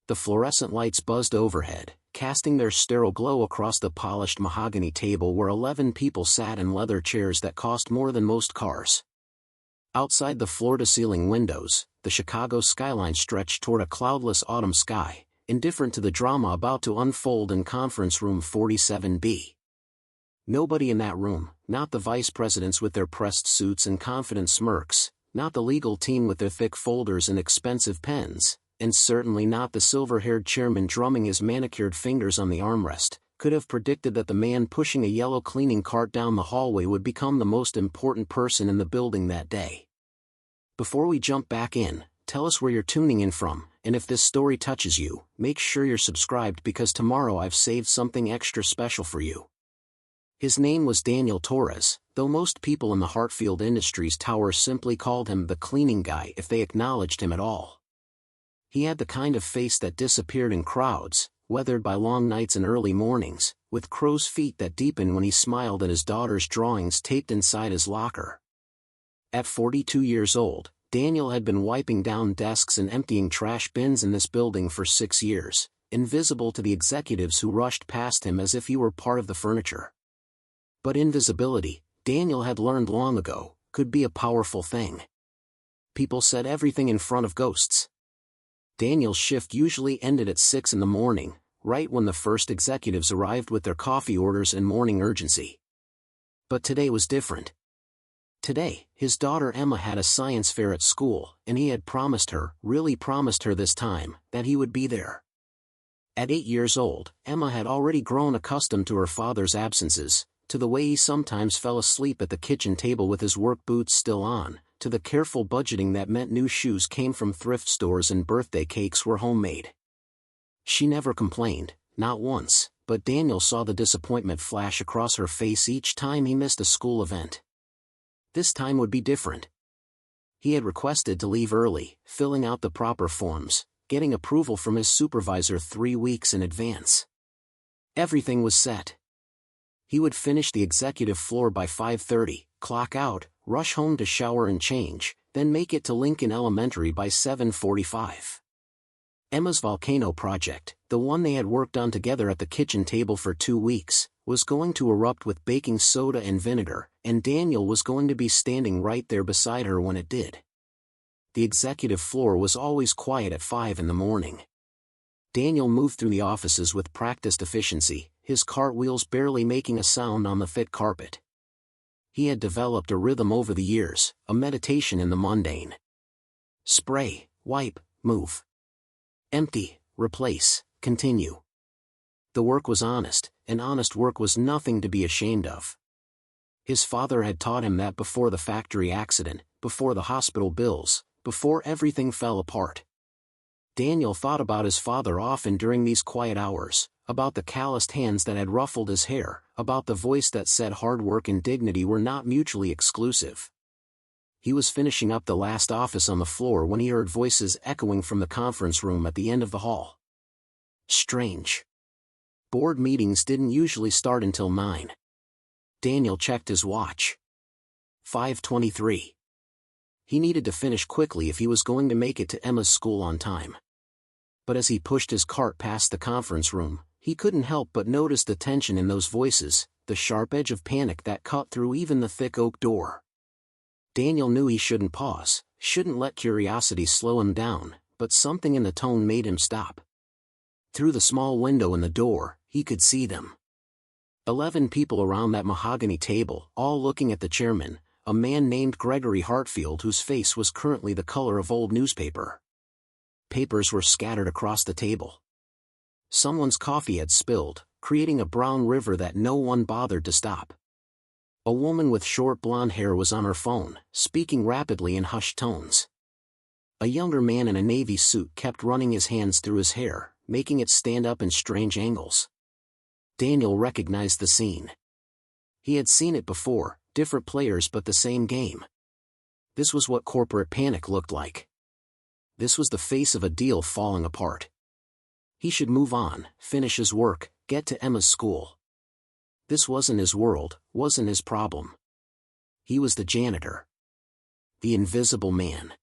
The fluorescent lights buzzed overhead, casting their sterile glow across the polished mahogany table where 11 people sat in leather chairs that cost more than most cars. Outside the floor-to-ceiling windows, the Chicago skyline stretched toward a cloudless autumn sky, indifferent to the drama about to unfold in Conference Room 47B. Nobody in that room, not the vice presidents with their pressed suits and confident smirks, not the legal team with their thick folders and expensive pens, and certainly not the silver-haired chairman drumming his manicured fingers on the armrest, could have predicted that the man pushing a yellow cleaning cart down the hallway would become the most important person in the building that day. Before we jump back in, tell us where you're tuning in from, and if this story touches you, make sure you're subscribed because tomorrow I've saved something extra special for you. His name was Daniel Torres, though most people in the Hartfield Industries tower simply called him the cleaning guy if they acknowledged him at all. He had the kind of face that disappeared in crowds, weathered by long nights and early mornings, with crow's feet that deepened when he smiled at his daughter's drawings taped inside his locker. At 42 years old, Daniel had been wiping down desks and emptying trash bins in this building for 6 years, invisible to the executives who rushed past him as if he were part of the furniture. But invisibility, Daniel had learned long ago, could be a powerful thing. People said everything in front of ghosts. Daniel's shift usually ended at 6 in the morning, right when the first executives arrived with their coffee orders and morning urgency. But today was different. Today, his daughter Emma had a science fair at school, and he had promised her, really promised her this time, that he would be there. At 8 years old, Emma had already grown accustomed to her father's absences, to the way he sometimes fell asleep at the kitchen table with his work boots still on, to the careful budgeting that meant new shoes came from thrift stores and birthday cakes were homemade. She never complained, not once, but Daniel saw the disappointment flash across her face each time he missed a school event. This time would be different. He had requested to leave early, filling out the proper forms, getting approval from his supervisor 3 weeks in advance. Everything was set. He would finish the executive floor by 5:30, clock out, rush home to shower and change, then make it to Lincoln Elementary by 7:45. Emma's volcano project, the one they had worked on together at the kitchen table for 2 weeks, was going to erupt with baking soda and vinegar, and Daniel was going to be standing right there beside her when it did. The executive floor was always quiet at 5 in the morning. Daniel moved through the offices with practiced efficiency, his cartwheels barely making a sound on the thick carpet. He had developed a rhythm over the years, a meditation in the mundane. Spray, wipe, move. Empty, replace, continue. The work was honest, and honest work was nothing to be ashamed of. His father had taught him that before the factory accident, before the hospital bills, before everything fell apart. Daniel thought about his father often during these quiet hours, about the calloused hands that had ruffled his hair, about the voice that said hard work and dignity were not mutually exclusive. He was finishing up the last office on the floor when he heard voices echoing from the conference room at the end of the hall. Strange. Board meetings didn't usually start until 9. Daniel checked his watch. 5:23. He needed to finish quickly if he was going to make it to Emma's school on time. But as he pushed his cart past the conference room, he couldn't help but notice the tension in those voices, the sharp edge of panic that cut through even the thick oak door. Daniel knew he shouldn't pause, shouldn't let curiosity slow him down, but something in the tone made him stop. Through the small window in the door, he could see them. 11 people around that mahogany table, all looking at the chairman, a man named Gregory Hartfield whose face was currently the color of old newspaper. Papers were scattered across the table. Someone's coffee had spilled, creating a brown river that no one bothered to stop. A woman with short blonde hair was on her phone, speaking rapidly in hushed tones. A younger man in a navy suit kept running his hands through his hair, making it stand up in strange angles. Daniel recognized the scene. He had seen it before, different players but the same game. This was what corporate panic looked like. This was the face of a deal falling apart. He should move on, finish his work, get to Emma's school. This wasn't his world, wasn't his problem. He was the janitor. The invisible man.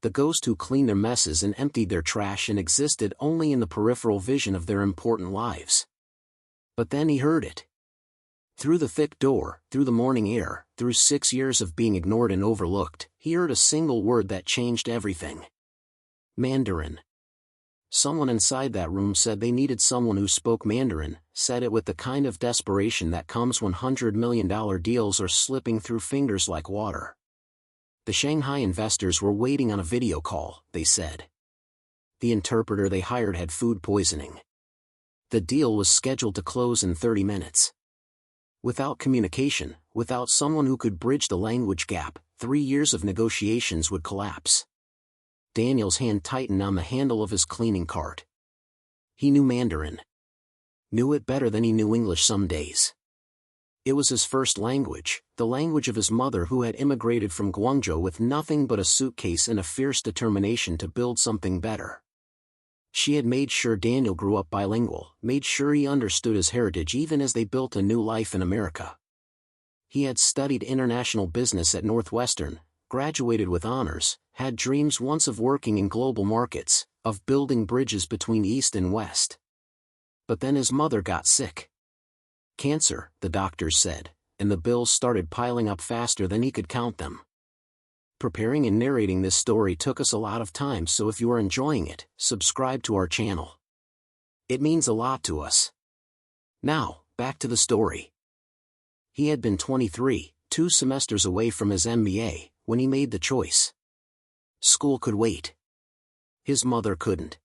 the ghost who cleaned their messes and emptied their trash and existed only in the peripheral vision of their important lives. But then he heard it. Through the thick door, through the morning air, through 6 years of being ignored and overlooked, he heard a single word that changed everything. Mandarin. Someone inside that room said they needed someone who spoke Mandarin, said it with the kind of desperation that comes when $100 million deals are slipping through fingers like water. The Shanghai investors were waiting on a video call, they said. The interpreter they hired had food poisoning. The deal was scheduled to close in 30 minutes. Without communication, without someone who could bridge the language gap, 3 years of negotiations would collapse. Daniel's hand tightened on the handle of his cleaning cart. He knew Mandarin. Knew it better than he knew English some days. It was his first language, the language of his mother who had immigrated from Guangzhou with nothing but a suitcase and a fierce determination to build something better. She had made sure Daniel grew up bilingual, made sure he understood his heritage even as they built a new life in America. He had studied international business at Northwestern, graduated with honors, had dreams once of working in global markets, of building bridges between East and West. But then his mother got sick. Cancer, the doctors said, and the bills started piling up faster than he could count them. Preparing and narrating this story took us a lot of time, so if you are enjoying it, subscribe to our channel. It means a lot to us. Now, back to the story. He had been 23, 2 semesters away from his MBA, when he made the choice. School could wait. His mother couldn't.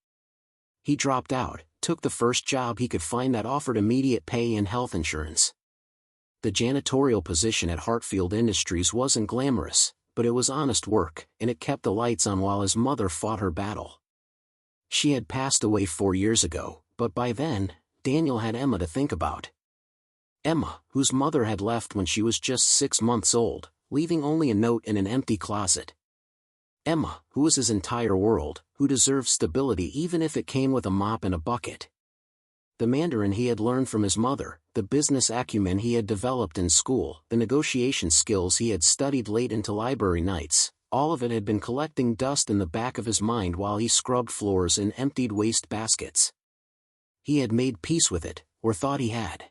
He dropped out, took the first job he could find that offered immediate pay and health insurance. The janitorial position at Hartfield Industries wasn't glamorous, but it was honest work, and it kept the lights on while his mother fought her battle. She had passed away 4 years ago, but by then, Daniel had Emma to think about. Emma, whose mother had left when she was just 6 months old, leaving only a note in an empty closet. Emma, who was his entire world, who deserved stability even if it came with a mop and a bucket. The Mandarin he had learned from his mother, the business acumen he had developed in school, the negotiation skills he had studied late into library nights, all of it had been collecting dust in the back of his mind while he scrubbed floors and emptied waste baskets. He had made peace with it, or thought he had.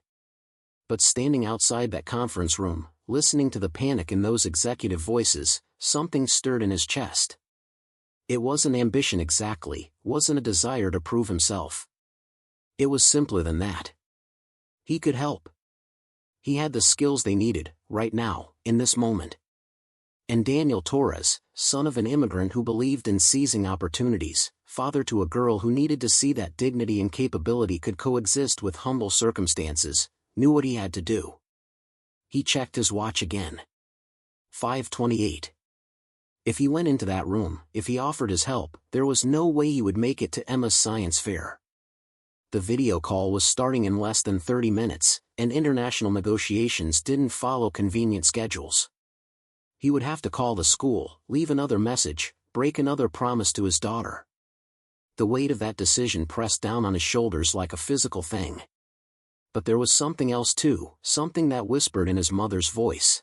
But standing outside that conference room, listening to the panic in those executive voices, something stirred in his chest. It wasn't ambition exactly, wasn't a desire to prove himself. It was simpler than that. He could help. He had the skills they needed, right now, in this moment. And Daniel Torres, son of an immigrant who believed in seizing opportunities, father to a girl who needed to see that dignity and capability could coexist with humble circumstances, knew what he had to do. He checked his watch again. 5:28. If he went into that room, if he offered his help, there was no way he would make it to Emma's science fair. The video call was starting in less than 30 minutes, and international negotiations didn't follow convenient schedules. He would have to call the school, leave another message, break another promise to his daughter. The weight of that decision pressed down on his shoulders like a physical thing. But there was something else too, something that whispered in his mother's voice.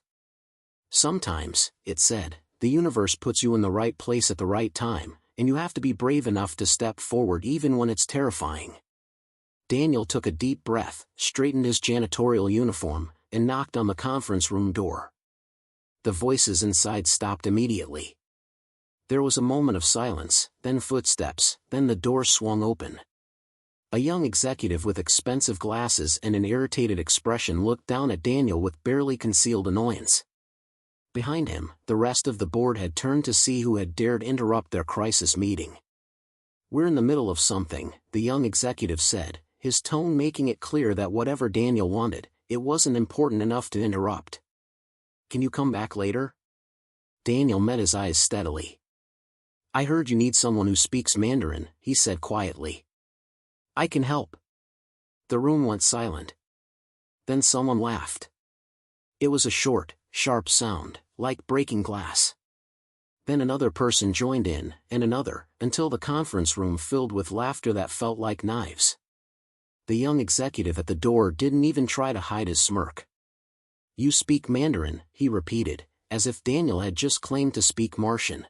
Sometimes, it said, the universe puts you in the right place at the right time, and you have to be brave enough to step forward even when it's terrifying. Daniel took a deep breath, straightened his janitorial uniform, and knocked on the conference room door. The voices inside stopped immediately. There was a moment of silence, then footsteps, then the door swung open. A young executive with expensive glasses and an irritated expression looked down at Daniel with barely concealed annoyance. Behind him, the rest of the board had turned to see who had dared interrupt their crisis meeting. "We're in the middle of something," the young executive said, his tone making it clear that whatever Daniel wanted, it wasn't important enough to interrupt. "Can you come back later?" Daniel met his eyes steadily. "I heard you need someone who speaks Mandarin," he said quietly. "I can help." The room went silent. Then someone laughed. It was a short, sharp sound, like breaking glass. Then another person joined in, and another, until the conference room filled with laughter that felt like knives. The young executive at the door didn't even try to hide his smirk. "You speak Mandarin," he repeated, as if Daniel had just claimed to speak Martian.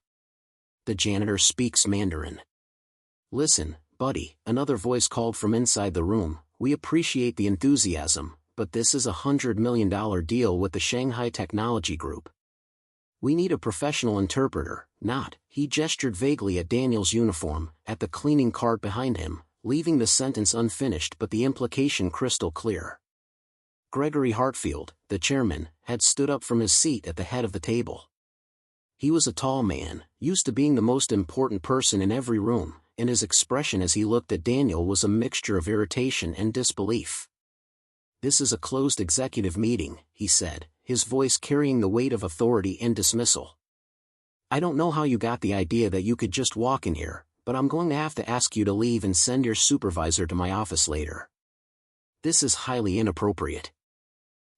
the janitor speaks Mandarin. Listen, buddy, another voice called from inside the room, we appreciate the enthusiasm, but this is a $100 million deal with the Shanghai Technology Group. We need a professional interpreter, not, he gestured vaguely at Daniel's uniform, at the cleaning cart behind him, leaving the sentence unfinished but the implication crystal clear. Gregory Hartfield, the chairman, had stood up from his seat at the head of the table. He was a tall man, used to being the most important person in every room, and his expression as he looked at Daniel was a mixture of irritation and disbelief. This is a closed executive meeting, he said, his voice carrying the weight of authority and dismissal. I don't know how you got the idea that you could just walk in here, but I'm going to have to ask you to leave and send your supervisor to my office later. This is highly inappropriate.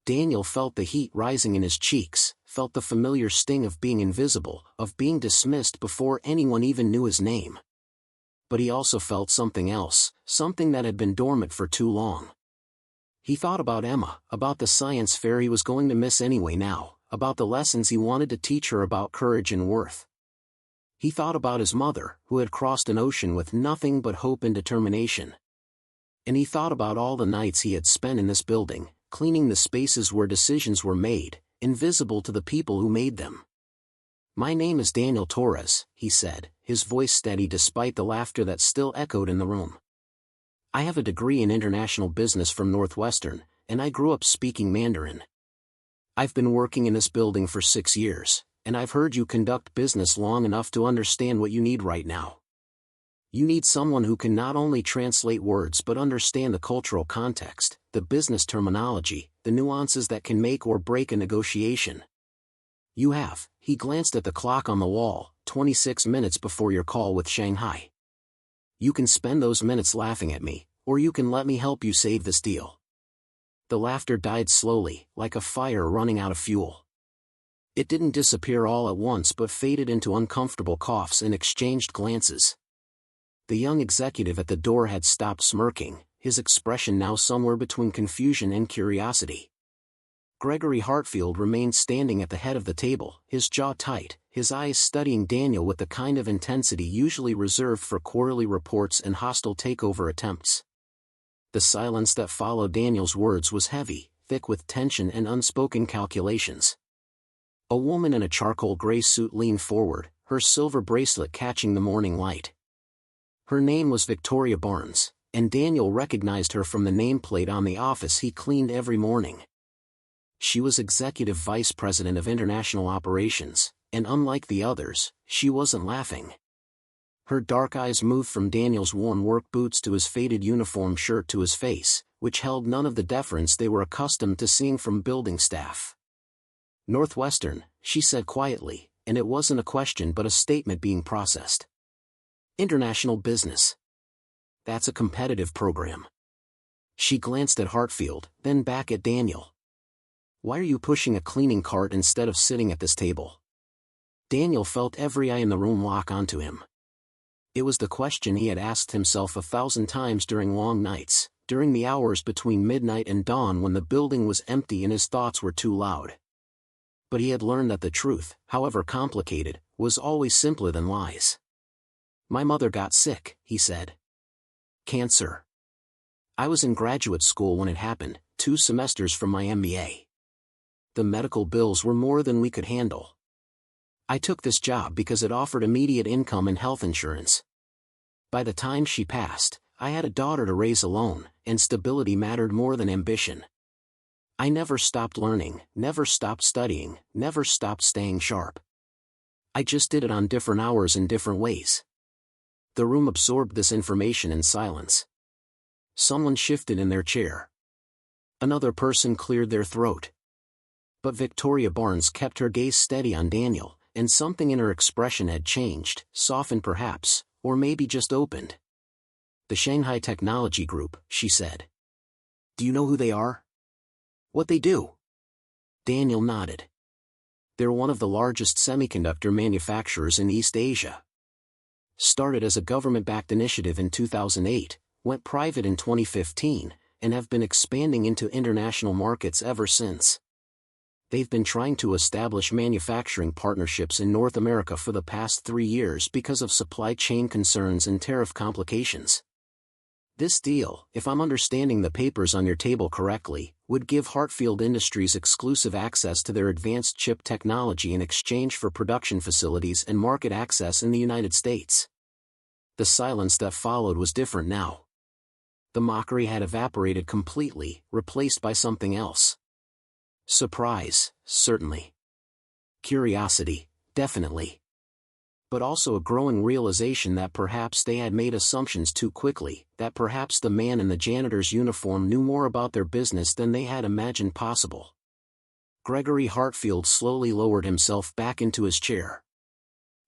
Daniel felt the heat rising in his cheeks, felt the familiar sting of being invisible, of being dismissed before anyone even knew his name. But he also felt something else, something that had been dormant for too long. He thought about Emma, about the science fair he was going to miss anyway now, about the lessons he wanted to teach her about courage and worth. He thought about his mother, who had crossed an ocean with nothing but hope and determination. And he thought about all the nights he had spent in this building, cleaning the spaces where decisions were made, invisible to the people who made them. My name is Daniel Torres, he said, his voice steady despite the laughter that still echoed in the room. I have a degree in international business from Northwestern, and I grew up speaking Mandarin. I've been working in this building for 6 years, and I've heard you conduct business long enough to understand what you need right now. You need someone who can not only translate words but understand the cultural context, the business terminology, the nuances that can make or break a negotiation. You have, he glanced at the clock on the wall, 26 minutes before your call with Shanghai. You can spend those minutes laughing at me, or you can let me help you save this deal. The laughter died slowly, like a fire running out of fuel. It didn't disappear all at once but faded into uncomfortable coughs and exchanged glances. The young executive at the door had stopped smirking, his expression now somewhere between confusion and curiosity. Gregory Hartfield remained standing at the head of the table, his jaw tight, his eyes studying Daniel with the kind of intensity usually reserved for quarterly reports and hostile takeover attempts. The silence that followed Daniel's words was heavy, thick with tension and unspoken calculations. A woman in a charcoal gray suit leaned forward, her silver bracelet catching the morning light. Her name was Victoria Barnes, and Daniel recognized her from the nameplate on the office he cleaned every morning. She was Executive Vice President of International Operations, and unlike the others, she wasn't laughing. Her dark eyes moved from Daniel's worn work boots to his faded uniform shirt to his face, which held none of the deference they were accustomed to seeing from building staff. Northwestern, she said quietly, and it wasn't a question but a statement being processed. International business. That's a competitive program. She glanced at Hartfield, then back at Daniel. Why are you pushing a cleaning cart instead of sitting at this table? Daniel felt every eye in the room lock onto him. It was the question he had asked himself 1,000 times during long nights, during the hours between midnight and dawn when the building was empty and his thoughts were too loud. But he had learned that the truth, however complicated, was always simpler than lies. My mother got sick, he said. Cancer. I was in graduate school when it happened, 2 semesters from my MBA. The medical bills were more than we could handle. I took this job because it offered immediate income and health insurance. By the time she passed, I had a daughter to raise alone, and stability mattered more than ambition. I never stopped learning, never stopped studying, never stopped staying sharp. I just did it on different hours in different ways. The room absorbed this information in silence. Someone shifted in their chair. Another person cleared their throat. But Victoria Barnes kept her gaze steady on Daniel, and something in her expression had changed, softened perhaps, or maybe just opened. The Shanghai Technology Group, she said. Do you know who they are? What they do? Daniel nodded. They're one of the largest semiconductor manufacturers in East Asia. Started as a government-backed initiative in 2008, went private in 2015, and have been expanding into international markets ever since. They've been trying to establish manufacturing partnerships in North America for the past 3 years because of supply chain concerns and tariff complications. This deal, if I'm understanding the papers on your table correctly, would give Hartfield Industries exclusive access to their advanced chip technology in exchange for production facilities and market access in the United States. The silence that followed was different now. The mockery had evaporated completely, replaced by something else. Surprise, certainly. Curiosity, definitely. But also a growing realization that perhaps they had made assumptions too quickly, that perhaps the man in the janitor's uniform knew more about their business than they had imagined possible. Gregory Hartfield slowly lowered himself back into his chair.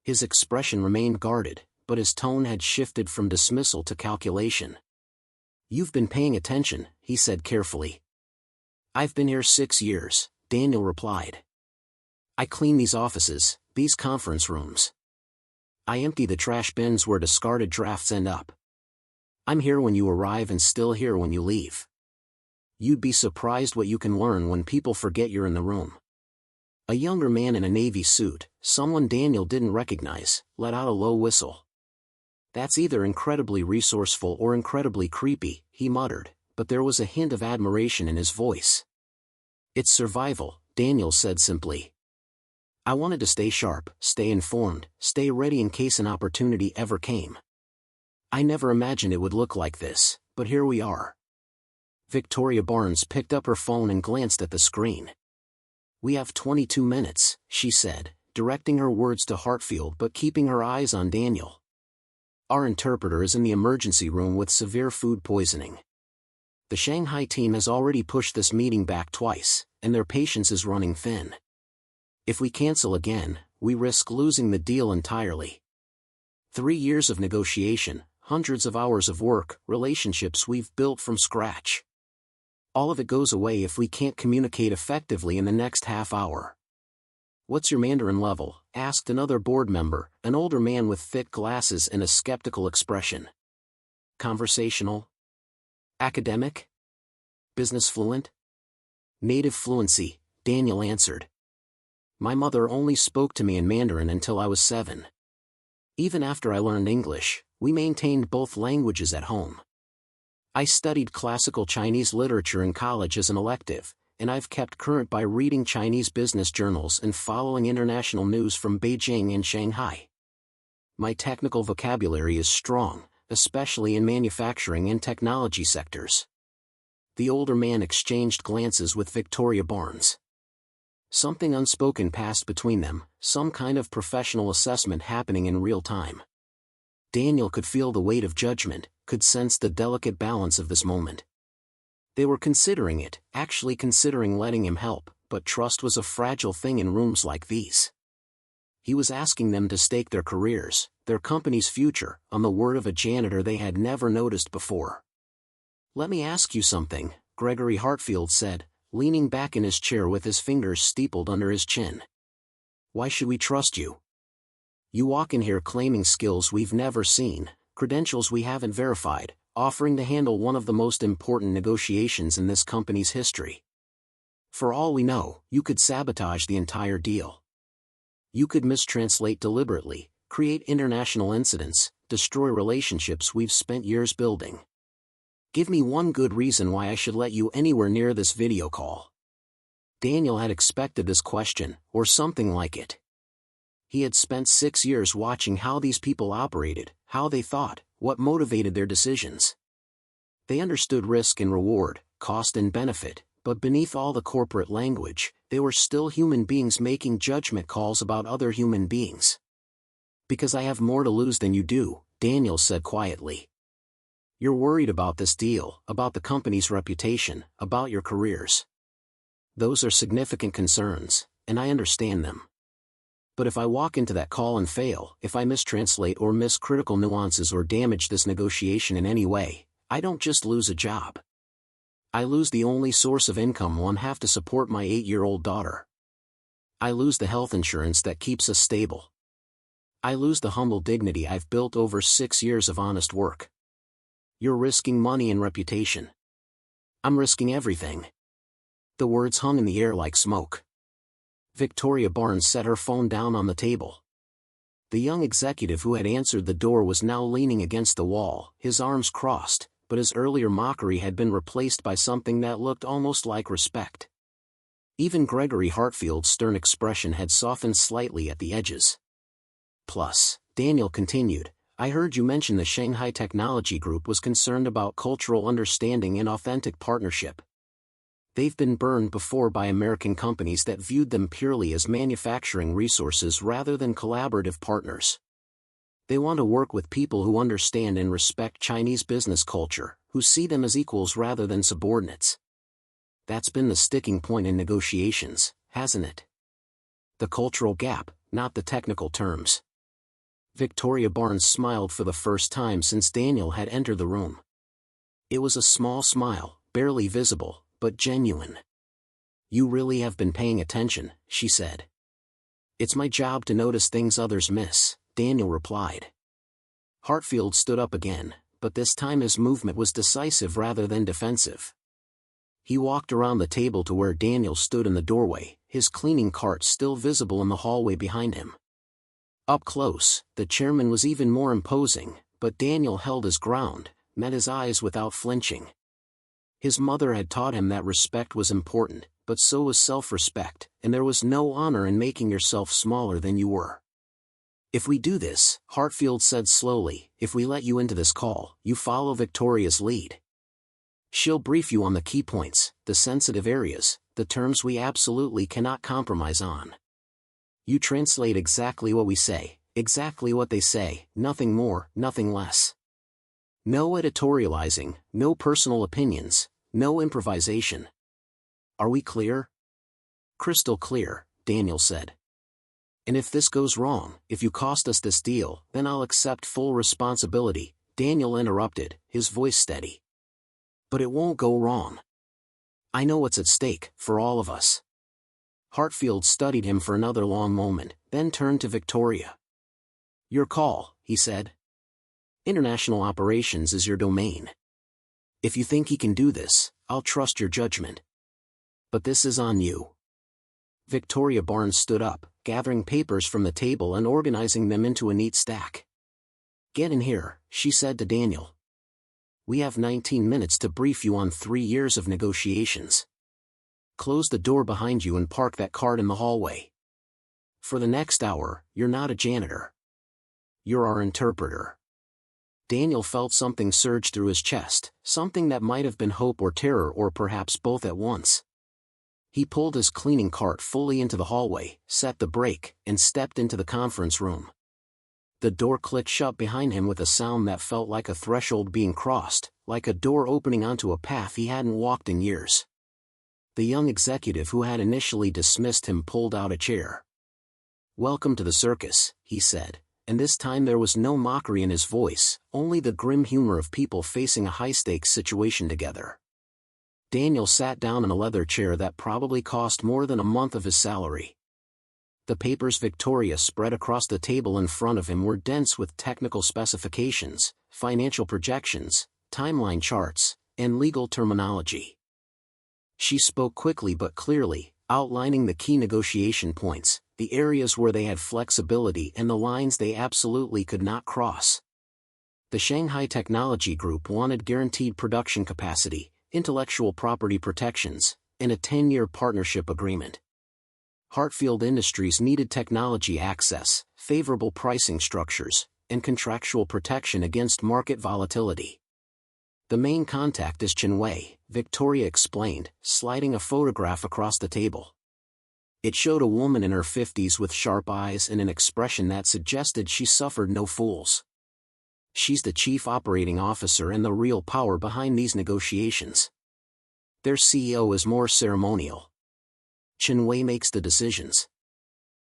His expression remained guarded, but his tone had shifted from dismissal to calculation. "You've been paying attention," he said carefully. "I've been here 6 years," Daniel replied. "I clean these offices, these conference rooms. I empty the trash bins where discarded drafts end up. I'm here when you arrive and still here when you leave. You'd be surprised what you can learn when people forget you're in the room." A younger man in a navy suit, someone Daniel didn't recognize, let out a low whistle. "That's either incredibly resourceful or incredibly creepy," he muttered, but there was a hint of admiration in his voice. "It's survival," Daniel said simply. "I wanted to stay sharp, stay informed, stay ready in case an opportunity ever came. I never imagined it would look like this, but here we are." Victoria Barnes picked up her phone and glanced at the screen. "We have 22 minutes, she said, directing her words to Hartfield but keeping her eyes on Daniel. "Our interpreter is in the emergency room with severe food poisoning. The Shanghai team has already pushed this meeting back twice, and their patience is running thin. If we cancel again, we risk losing the deal entirely. 3 years of negotiation, hundreds of hours of work, relationships we've built from scratch. All of it goes away if we can't communicate effectively in the next half hour." "What's your Mandarin level?" asked another board member, an older man with thick glasses and a skeptical expression. "Conversational? Academic? Business fluent?" "Native fluency," Daniel answered. "My mother only spoke to me in Mandarin until I was 7. Even after I learned English, we maintained both languages at home. I studied classical Chinese literature in college as an elective, and I've kept current by reading Chinese business journals and following international news from Beijing and Shanghai. My technical vocabulary is strong, especially in manufacturing and technology sectors." The older man exchanged glances with Victoria Barnes. Something unspoken passed between them, some kind of professional assessment happening in real time. Daniel could feel the weight of judgment, could sense the delicate balance of this moment. They were considering it, actually considering letting him help, but trust was a fragile thing in rooms like these. He was asking them to stake their careers, their company's future, on the word of a janitor they had never noticed before. "Let me ask you something," Gregory Hartfield said, leaning back in his chair with his fingers steepled under his chin. "Why should we trust you? You walk in here claiming skills we've never seen, credentials we haven't verified, offering to handle one of the most important negotiations in this company's history. For all we know, you could sabotage the entire deal. You could mistranslate deliberately, create international incidents, destroy relationships we've spent years building. Give me one good reason why I should let you anywhere near this video call." Daniel had expected this question, or something like it. He had spent 6 years watching how these people operated, how they thought, what motivated their decisions. They understood risk and reward, cost and benefit, but beneath all the corporate language, they were still human beings making judgment calls about other human beings. "Because I have more to lose than you do," Daniel said quietly. "You're worried about this deal, about the company's reputation, about your careers. Those are significant concerns, and I understand them. But if I walk into that call and fail, if I mistranslate or miss critical nuances or damage this negotiation in any way, I don't just lose a job. I lose the only source of income one have to support my 8-year-old daughter. I lose the health insurance that keeps us stable. I lose the humble dignity I've built over 6 years of honest work. You're risking money and reputation. I'm risking everything." The words hung in the air like smoke. Victoria Barnes set her phone down on the table. The young executive who had answered the door was now leaning against the wall, his arms crossed, but his earlier mockery had been replaced by something that looked almost like respect. Even Gregory Hartfield's stern expression had softened slightly at the edges. Plus, Daniel continued, I heard you mention the Shanghai Technology Group was concerned about cultural understanding and authentic partnership. They've been burned before by American companies that viewed them purely as manufacturing resources rather than collaborative partners. They want to work with people who understand and respect Chinese business culture, who see them as equals rather than subordinates. That's been the sticking point in negotiations, hasn't it? The cultural gap, not the technical terms. Victoria Barnes smiled for the first time since Daniel had entered the room. It was a small smile, barely visible, but genuine. You really have been paying attention, she said. It's my job to notice things others miss, Daniel replied. Hartfield stood up again, but this time his movement was decisive rather than defensive. He walked around the table to where Daniel stood in the doorway, his cleaning cart still visible in the hallway behind him. Up close, the chairman was even more imposing, but Daniel held his ground, met his eyes without flinching. His mother had taught him that respect was important, but so was self-respect, and there was no honor in making yourself smaller than you were. If we do this, Hartfield said slowly, if we let you into this call, you follow Victoria's lead. She'll brief you on the key points, the sensitive areas, the terms we absolutely cannot compromise on. You translate exactly what we say, exactly what they say, nothing more, nothing less. No editorializing, no personal opinions, no improvisation. Are we clear? Crystal clear, Daniel said. And if this goes wrong, if you cost us this deal, then I'll accept full responsibility, Daniel interrupted, his voice steady. But it won't go wrong. I know what's at stake, for all of us. Hartfield studied him for another long moment, then turned to Victoria. Your call, he said. International operations is your domain. If you think he can do this, I'll trust your judgment. But this is on you. Victoria Barnes stood up, gathering papers from the table and organizing them into a neat stack. Get in here, she said to Daniel. We have 19 minutes to brief you on 3 years of negotiations. Close the door behind you and park that cart in the hallway. For the next hour, you're not a janitor. You're our interpreter. Daniel felt something surge through his chest, something that might have been hope or terror or perhaps both at once. He pulled his cleaning cart fully into the hallway, set the brake, and stepped into the conference room. The door clicked shut behind him with a sound that felt like a threshold being crossed, like a door opening onto a path he hadn't walked in years. The young executive who had initially dismissed him pulled out a chair. Welcome to the circus, he said. And this time there was no mockery in his voice, only the grim humor of people facing a high-stakes situation together. Daniel sat down in a leather chair that probably cost more than a month of his salary. The papers Victoria spread across the table in front of him were dense with technical specifications, financial projections, timeline charts, and legal terminology. She spoke quickly but clearly, outlining the key negotiation points, the areas where they had flexibility and the lines they absolutely could not cross. The Shanghai Technology Group wanted guaranteed production capacity, intellectual property protections, and a 10-year partnership agreement. Hartfield Industries needed technology access, favorable pricing structures, and contractual protection against market volatility. The main contact is Chinwei, Victoria explained, sliding a photograph across the table. It showed a woman in her 50s with sharp eyes and an expression that suggested she suffered no fools. She's the chief operating officer and the real power behind these negotiations. Their CEO is more ceremonial. Chinwei makes the decisions.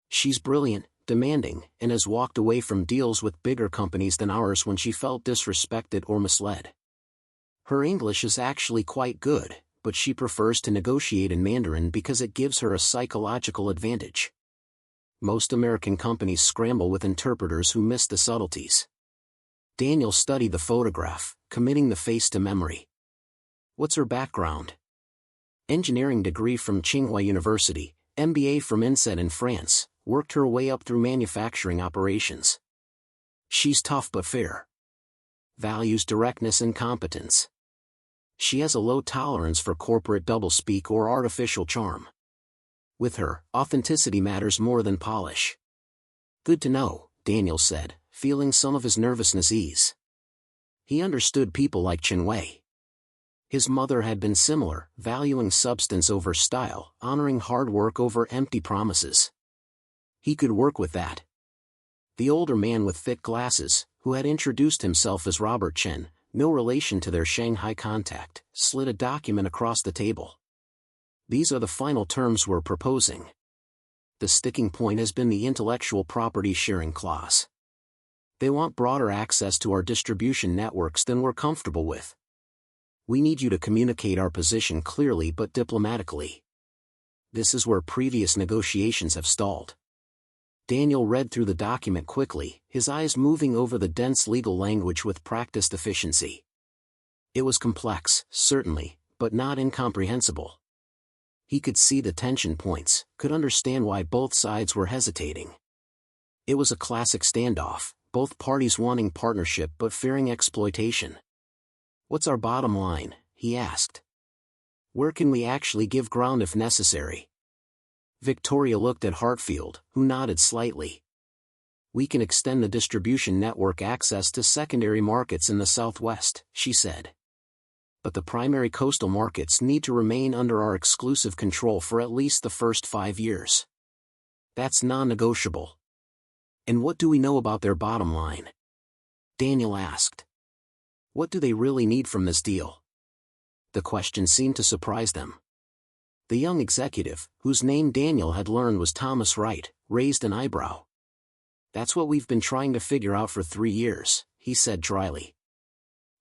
She's brilliant, demanding, and has walked away from deals with bigger companies than ours when she felt disrespected or misled. Her English is actually quite good, but she prefers to negotiate in Mandarin because it gives her a psychological advantage. Most American companies scramble with interpreters who miss the subtleties. Daniel studied the photograph, committing the face to memory. What's her background? Engineering degree from Tsinghua University, MBA from INSEAD in France, worked her way up through manufacturing operations. She's tough but fair. Values directness and competence. She has a low tolerance for corporate doublespeak or artificial charm. With her, authenticity matters more than polish. Good to know, Daniel said, feeling some of his nervousness ease. He understood people like Chen Wei. His mother had been similar, valuing substance over style, honoring hard work over empty promises. He could work with that. The older man with thick glasses, who had introduced himself as Robert Chen, no relation to their Shanghai contact, slid a document across the table. These are the final terms we're proposing. The sticking point has been the intellectual property sharing clause. They want broader access to our distribution networks than we're comfortable with. We need you to communicate our position clearly but diplomatically. This is where previous negotiations have stalled. Daniel read through the document quickly, his eyes moving over the dense legal language with practiced efficiency. It was complex, certainly, but not incomprehensible. He could see the tension points, could understand why both sides were hesitating. It was a classic standoff, both parties wanting partnership but fearing exploitation. What's our bottom line? He asked. Where can we actually give ground if necessary? Victoria looked at Hartfield, who nodded slightly. We can extend the distribution network access to secondary markets in the Southwest, she said. But the primary coastal markets need to remain under our exclusive control for at least the first 5 years. That's non-negotiable. And what do we know about their bottom line? Daniel asked. What do they really need from this deal? The question seemed to surprise them. The young executive, whose name Daniel had learned was Thomas Wright, raised an eyebrow. That's what we've been trying to figure out for 3 years, he said dryly.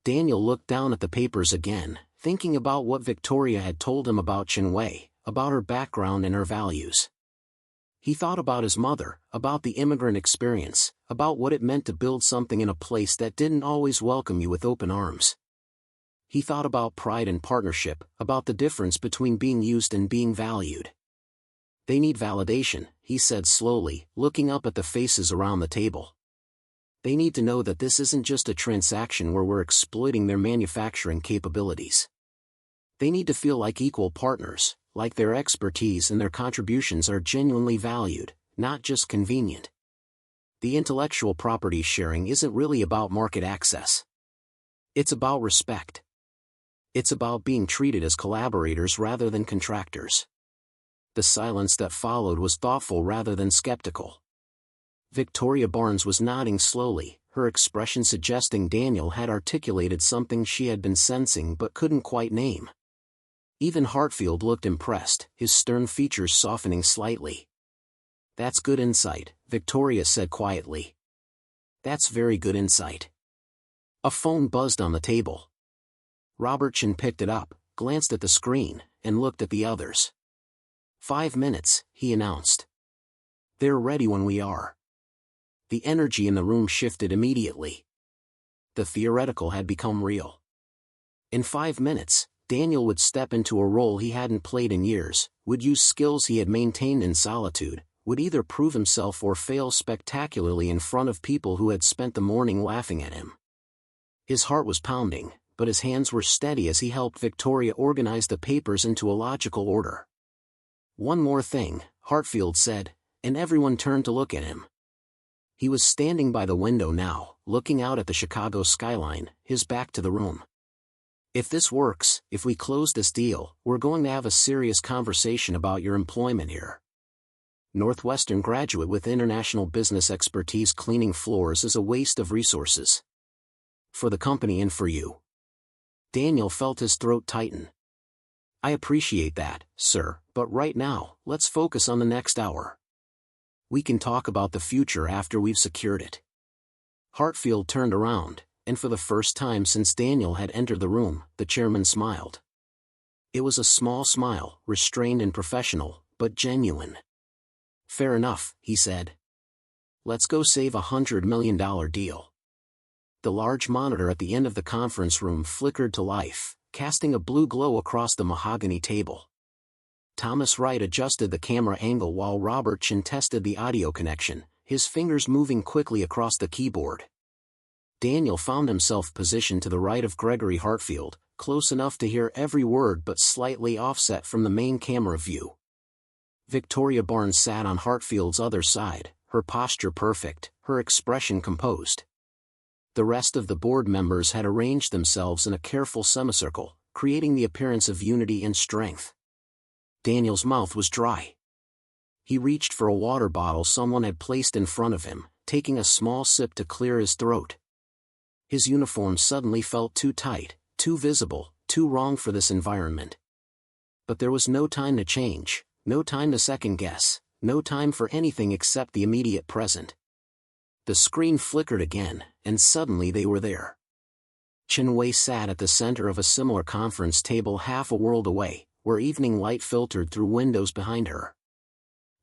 Daniel looked down at the papers again, thinking about what Victoria had told him about Chen Wei, about her background and her values. He thought about his mother, about the immigrant experience, about what it meant to build something in a place that didn't always welcome you with open arms. He thought about pride and partnership, about the difference between being used and being valued. They need validation, he said slowly, looking up at the faces around the table. They need to know that this isn't just a transaction where we're exploiting their manufacturing capabilities. They need to feel like equal partners, like their expertise and their contributions are genuinely valued, not just convenient. The intellectual property sharing isn't really about market access. It's about respect. It's about being treated as collaborators rather than contractors. The silence that followed was thoughtful rather than skeptical. Victoria Barnes was nodding slowly, her expression suggesting Daniel had articulated something she had been sensing but couldn't quite name. Even Hartfield looked impressed, his stern features softening slightly. That's good insight, Victoria said quietly. That's very good insight. A phone buzzed on the table. Robert Chen picked it up, glanced at the screen, and looked at the others. 5 minutes, he announced. They're ready when we are. The energy in the room shifted immediately. The theoretical had become real. In 5 minutes, Daniel would step into a role he hadn't played in years, would use skills he had maintained in solitude, would either prove himself or fail spectacularly in front of people who had spent the morning laughing at him. His heart was pounding, but his hands were steady as he helped Victoria organize the papers into a logical order. One more thing, Hartfield said, and everyone turned to look at him. He was standing by the window now, looking out at the Chicago skyline, his back to the room. If this works, if we close this deal, we're going to have a serious conversation about your employment here. Northwestern graduate with international business expertise cleaning floors is a waste of resources. For the company and for you. Daniel felt his throat tighten. I appreciate that, sir, but right now, let's focus on the next hour. We can talk about the future after we've secured it. Hartfield turned around, and for the first time since Daniel had entered the room, the chairman smiled. It was a small smile, restrained and professional, but genuine. Fair enough, he said. Let's go save $100 million deal. The large monitor at the end of the conference room flickered to life, casting a blue glow across the mahogany table. Thomas Wright adjusted the camera angle while Robert Chen tested the audio connection, his fingers moving quickly across the keyboard. Daniel found himself positioned to the right of Gregory Hartfield, close enough to hear every word but slightly offset from the main camera view. Victoria Barnes sat on Hartfield's other side, her posture perfect, her expression composed. The rest of the board members had arranged themselves in a careful semicircle, creating the appearance of unity and strength. Daniel's mouth was dry. He reached for a water bottle someone had placed in front of him, taking a small sip to clear his throat. His uniform suddenly felt too tight, too visible, too wrong for this environment. But there was no time to change, no time to second-guess, no time for anything except the immediate present. The screen flickered again, and suddenly they were there. Chen Wei sat at the center of a similar conference table half a world away, where evening light filtered through windows behind her.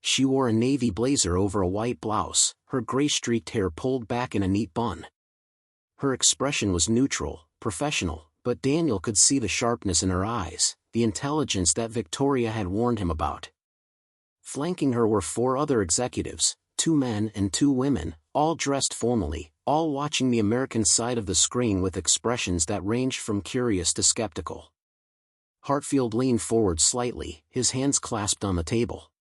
She wore a navy blazer over a white blouse, her gray-streaked hair pulled back in a neat bun. Her expression was neutral, professional, but Daniel could see the sharpness in her eyes, the intelligence that Victoria had warned him about. Flanking her were 4 other executives, 2 men and 2 women, all dressed formally, all watching the American side of the screen with expressions that ranged from curious to skeptical. Hartfield leaned forward slightly, his hands clasped on the table.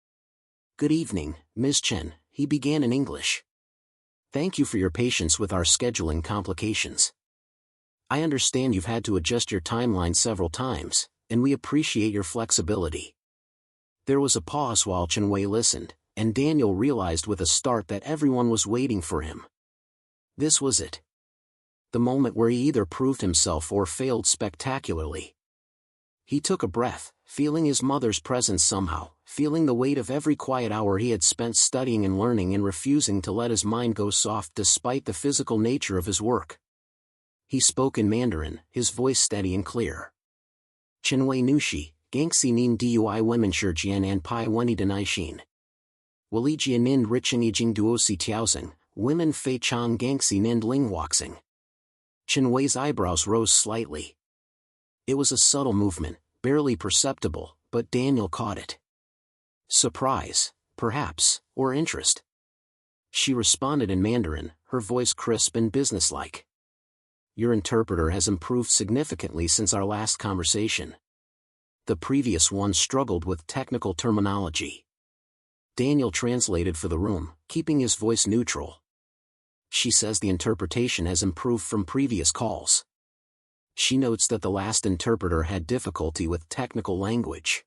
"Good evening, Ms. Chen," he began in English. "Thank you for your patience with our scheduling complications. I understand you've had to adjust your timeline several times, and we appreciate your flexibility." There was a pause while Chen Wei listened, and Daniel realized with a start that everyone was waiting for him. This was it. The moment where he either proved himself or failed spectacularly. He took a breath, feeling his mother's presence somehow, feeling the weight of every quiet hour he had spent studying and learning and refusing to let his mind go soft despite the physical nature of his work. He spoke in Mandarin, his voice steady and clear. "Chen Wei Nushi, Gangxi Nin Dui Women Shirjian and Pai Weni Denaishin. Walijia Nind Riching Yijing Duosi Tiaozing, Women Fei Chang Gangxi Nind Lingwaxing." Chen Wei's eyebrows rose slightly. It was a subtle movement, barely perceptible, but Daniel caught it. Surprise, perhaps, or interest. She responded in Mandarin, her voice crisp and businesslike. "Your interpreter has improved significantly since our last conversation. The previous one struggled with technical terminology." Daniel translated for the room, keeping his voice neutral. "She says the interpretation has improved from previous calls. She notes that the last interpreter had difficulty with technical language.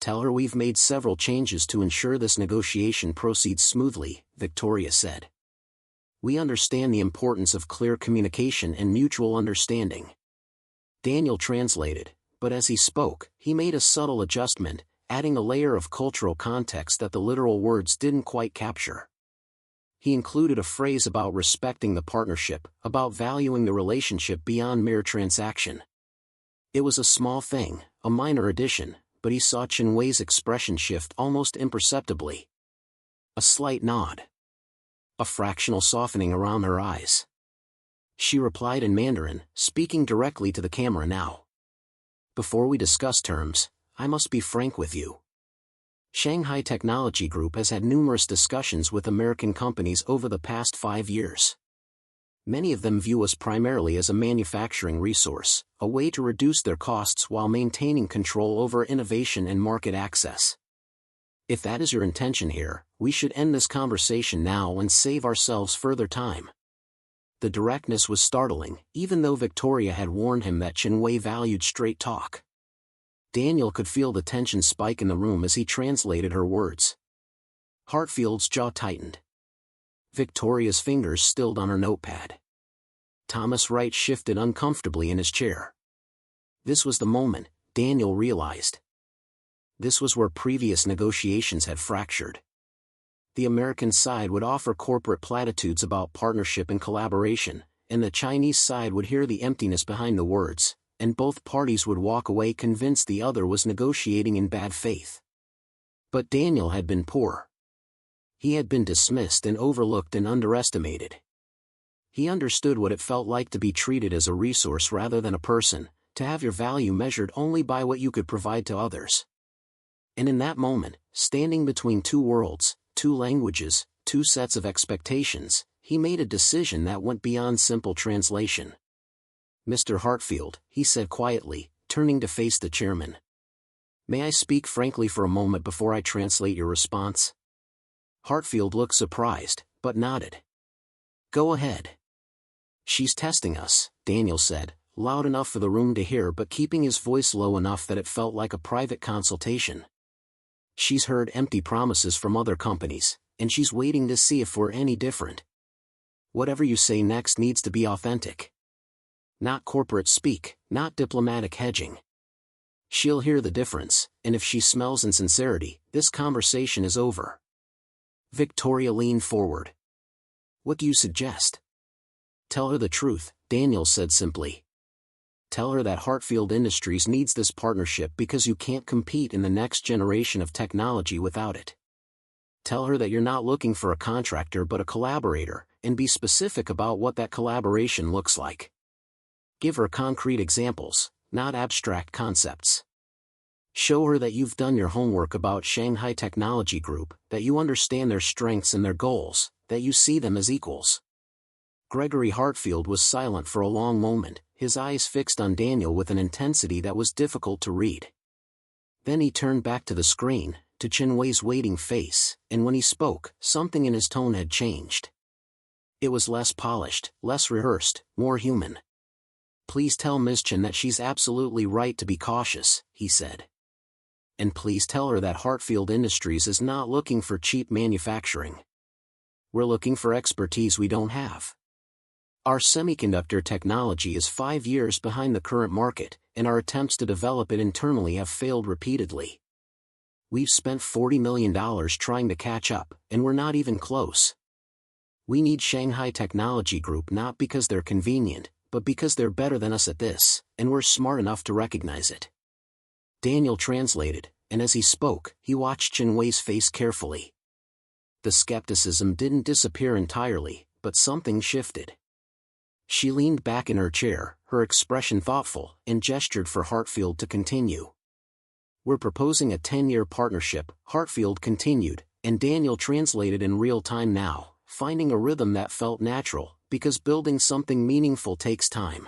Tell her we've made several changes to ensure this negotiation proceeds smoothly," Victoria said. "We understand the importance of clear communication and mutual understanding." Daniel translated, but as he spoke, he made a subtle adjustment, adding a layer of cultural context that the literal words didn't quite capture. He included a phrase about respecting the partnership, about valuing the relationship beyond mere transaction. It was a small thing, a minor addition, but he saw Chen Wei's expression shift almost imperceptibly. A slight nod. A fractional softening around her eyes. She replied in Mandarin, speaking directly to the camera now. "Before we discuss terms, I must be frank with you. Shanghai Technology Group has had numerous discussions with American companies over the past 5 years. Many of them view us primarily as a manufacturing resource, a way to reduce their costs while maintaining control over innovation and market access. If that is your intention here, we should end this conversation now and save ourselves further time." The directness was startling, even though Victoria had warned him that Chen Wei valued straight talk. Daniel could feel the tension spike in the room as he translated her words. Hartfield's jaw tightened. Victoria's fingers stilled on her notepad. Thomas Wright shifted uncomfortably in his chair. This was the moment, Daniel realized. This was where previous negotiations had fractured. The American side would offer corporate platitudes about partnership and collaboration, and the Chinese side would hear the emptiness behind the words, and both parties would walk away convinced the other was negotiating in bad faith. But Daniel had been poor. He had been dismissed and overlooked and underestimated. He understood what it felt like to be treated as a resource rather than a person, to have your value measured only by what you could provide to others. And in that moment, standing between two worlds, two languages, two sets of expectations, he made a decision that went beyond simple translation. "Mr. Hartfield," he said quietly, turning to face the chairman. "May I speak frankly for a moment before I translate your response?" Hartfield looked surprised, but nodded. "Go ahead." "She's testing us," Daniel said, loud enough for the room to hear but keeping his voice low enough that it felt like a private consultation. "She's heard empty promises from other companies, and she's waiting to see if we're any different. Whatever you say next needs to be authentic. Not corporate speak, not diplomatic hedging. She'll hear the difference, and if she smells insincerity, this conversation is over." Victoria leaned forward. "What do you suggest?" "Tell her the truth," Daniel said simply. "Tell her that Hartfield Industries needs this partnership because you can't compete in the next generation of technology without it. Tell her that you're not looking for a contractor but a collaborator, and be specific about what that collaboration looks like. Give her concrete examples, not abstract concepts. Show her that you've done your homework about Shanghai Technology Group, that you understand their strengths and their goals, that you see them as equals." Gregory Hartfield was silent for a long moment, his eyes fixed on Daniel with an intensity that was difficult to read. Then he turned back to the screen, to Chinwei's waiting face, and when he spoke, something in his tone had changed. It was less polished, less rehearsed, more human. "Please tell Ms. Chen that she's absolutely right to be cautious," he said. "And please tell her that Hartfield Industries is not looking for cheap manufacturing. We're looking for expertise we don't have. Our semiconductor technology is 5 years behind the current market, and our attempts to develop it internally have failed repeatedly. We've spent $40 million trying to catch up, and we're not even close. We need Shanghai Technology Group not because they're convenient, but because they're better than us at this, and we're smart enough to recognize it." Daniel translated, and as he spoke, he watched Chinwei's face carefully. The skepticism didn't disappear entirely, but something shifted. She leaned back in her chair, her expression thoughtful, and gestured for Hartfield to continue. "We're proposing a 10-year partnership," Hartfield continued, and Daniel translated in real time now, finding a rhythm that felt natural, because building something meaningful takes time.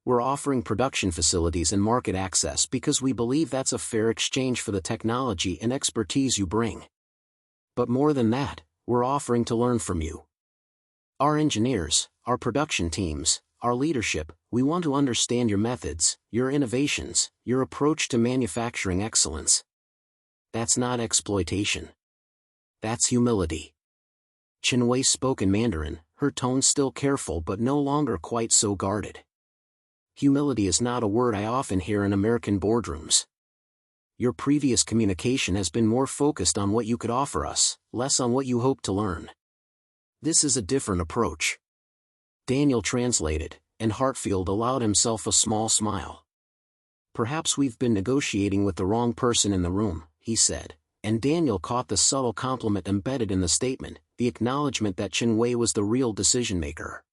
"We're offering production facilities and market access because we believe that's a fair exchange for the technology and expertise you bring. But more than that, we're offering to learn from you. Our engineers, our production teams, our leadership, we want to understand your methods, your innovations, your approach to manufacturing excellence. That's not exploitation. That's humility." Chinwei spoke in Mandarin, her tone still careful but no longer quite so guarded. "Humility is not a word I often hear in American boardrooms. Your previous communication has been more focused on what you could offer us, less on what you hope to learn. This is a different approach." Daniel translated, and Hartfield allowed himself a small smile. "Perhaps we've been negotiating with the wrong person in the room," he said, and Daniel caught the subtle compliment embedded in the statement, the acknowledgement that Chinwei was the real decision-maker.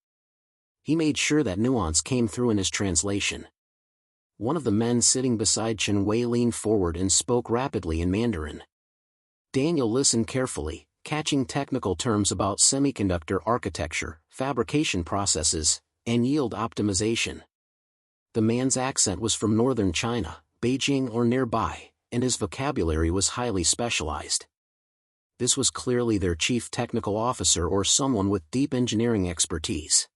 He made sure that nuance came through in his translation. One of the men sitting beside Chinwei leaned forward and spoke rapidly in Mandarin. Daniel listened carefully, catching technical terms about semiconductor architecture, fabrication processes, and yield optimization. The man's accent was from northern China, Beijing or nearby, and his vocabulary was highly specialized. This was clearly their chief technical officer or someone with deep engineering expertise.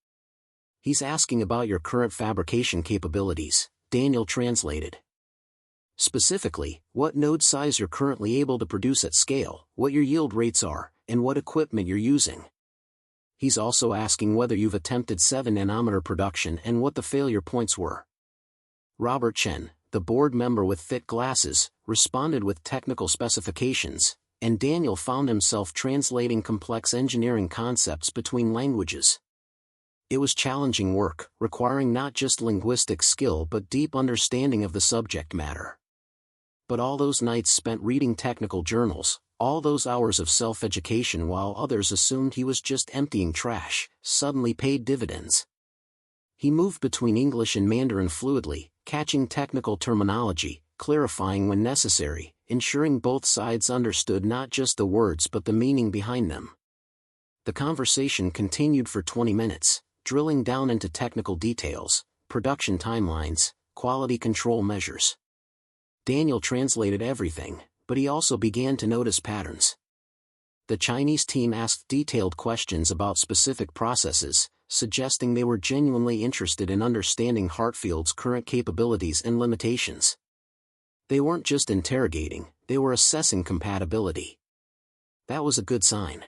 "He's asking about your current fabrication capabilities," Daniel translated. "Specifically, what node size you're currently able to produce at scale, what your yield rates are, and what equipment you're using. He's also asking whether you've attempted 7-nanometer production and what the failure points were." Robert Chen, the board member with thick glasses, responded with technical specifications, and Daniel found himself translating complex engineering concepts between languages. It was challenging work, requiring not just linguistic skill but deep understanding of the subject matter. But all those nights spent reading technical journals, all those hours of self-education while others assumed he was just emptying trash, suddenly paid dividends. He moved between English and Mandarin fluidly, catching technical terminology, clarifying when necessary, ensuring both sides understood not just the words but the meaning behind them. The conversation continued for 20 minutes, drilling down into technical details, production timelines, quality control measures. Daniel translated everything, but he also began to notice patterns. The Chinese team asked detailed questions about specific processes, suggesting they were genuinely interested in understanding Heartfield's current capabilities and limitations. They weren't just interrogating, they were assessing compatibility. That was a good sign.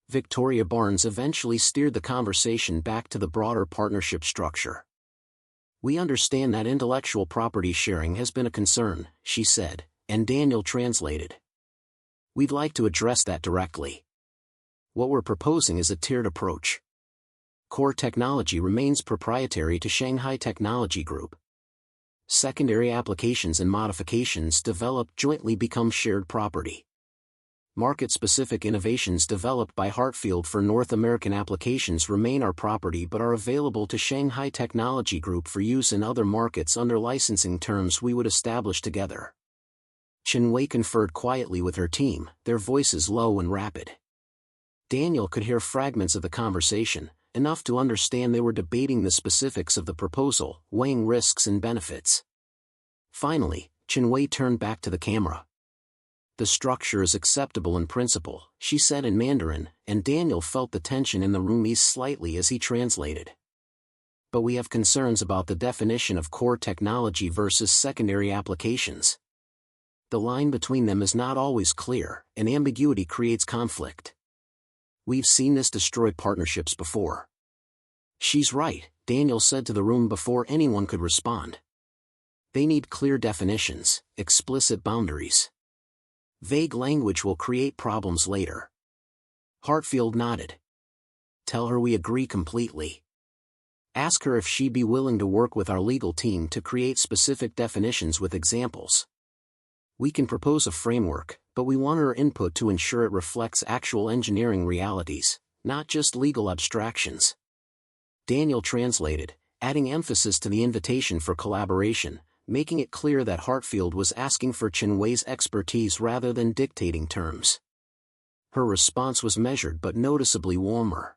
Victoria Barnes eventually steered the conversation back to the broader partnership structure. "We understand that intellectual property sharing has been a concern," she said, and Daniel translated. "We'd like to address that directly. What we're proposing is a tiered approach. Core technology remains proprietary to Shanghai Technology Group. Secondary applications and modifications developed jointly become shared property. Market-specific innovations developed by Heartfield for North American applications remain our property but are available to Shanghai Technology Group for use in other markets under licensing terms we would establish together." Chen Wei conferred quietly with her team, their voices low and rapid. Daniel could hear fragments of the conversation, enough to understand they were debating the specifics of the proposal, weighing risks and benefits. Finally, Chen Wei turned back to the camera. "The structure is acceptable in principle," she said in Mandarin, and Daniel felt the tension in the room ease slightly as he translated. "But we have concerns about the definition of core technology versus secondary applications. The line between them is not always clear, and ambiguity creates conflict. We've seen this destroy partnerships before." "She's right," Daniel said to the room before anyone could respond. "They need clear definitions, explicit boundaries. Vague language will create problems later." Heartfield nodded. "Tell her we agree completely. Ask her if she'd be willing to work with our legal team to create specific definitions with examples. We can propose a framework, but we want her input to ensure it reflects actual engineering realities, not just legal abstractions." Daniel translated, adding emphasis to the invitation for collaboration, making it clear that Heartfield was asking for Chen Wei's expertise rather than dictating terms. Her response was measured but noticeably warmer.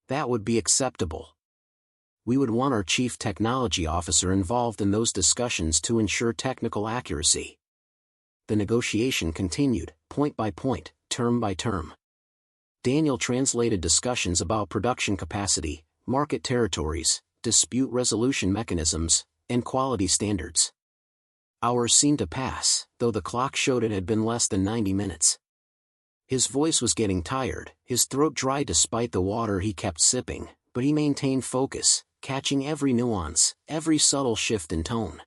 "That would be acceptable. We would want our Chief Technology Officer involved in those discussions to ensure technical accuracy." The negotiation continued, point by point, term by term. Daniel translated discussions about production capacity, market territories, dispute resolution mechanisms, and quality standards. Hours seemed to pass, though the clock showed it had been less than 90 minutes. His voice was getting tired, his throat dry despite the water he kept sipping, but he maintained focus, catching every nuance, every subtle shift in tone.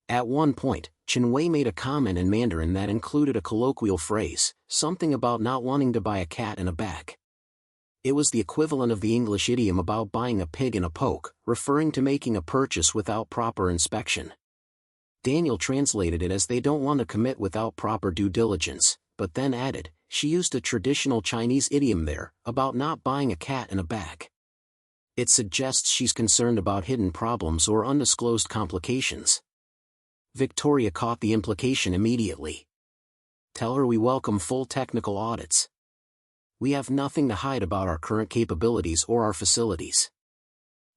At one point, Chen Wei made a comment in Mandarin that included a colloquial phrase, something about not wanting to buy a cat in a bag. It was the equivalent of the English idiom about buying a pig in a poke, referring to making a purchase without proper inspection. Daniel translated it as they don't want to commit without proper due diligence, but then added, she used a traditional Chinese idiom there, about not buying a cat in a bag. It suggests she's concerned about hidden problems or undisclosed complications. Victoria caught the implication immediately. "Tell her we welcome full technical audits. We have nothing to hide about our current capabilities or our facilities.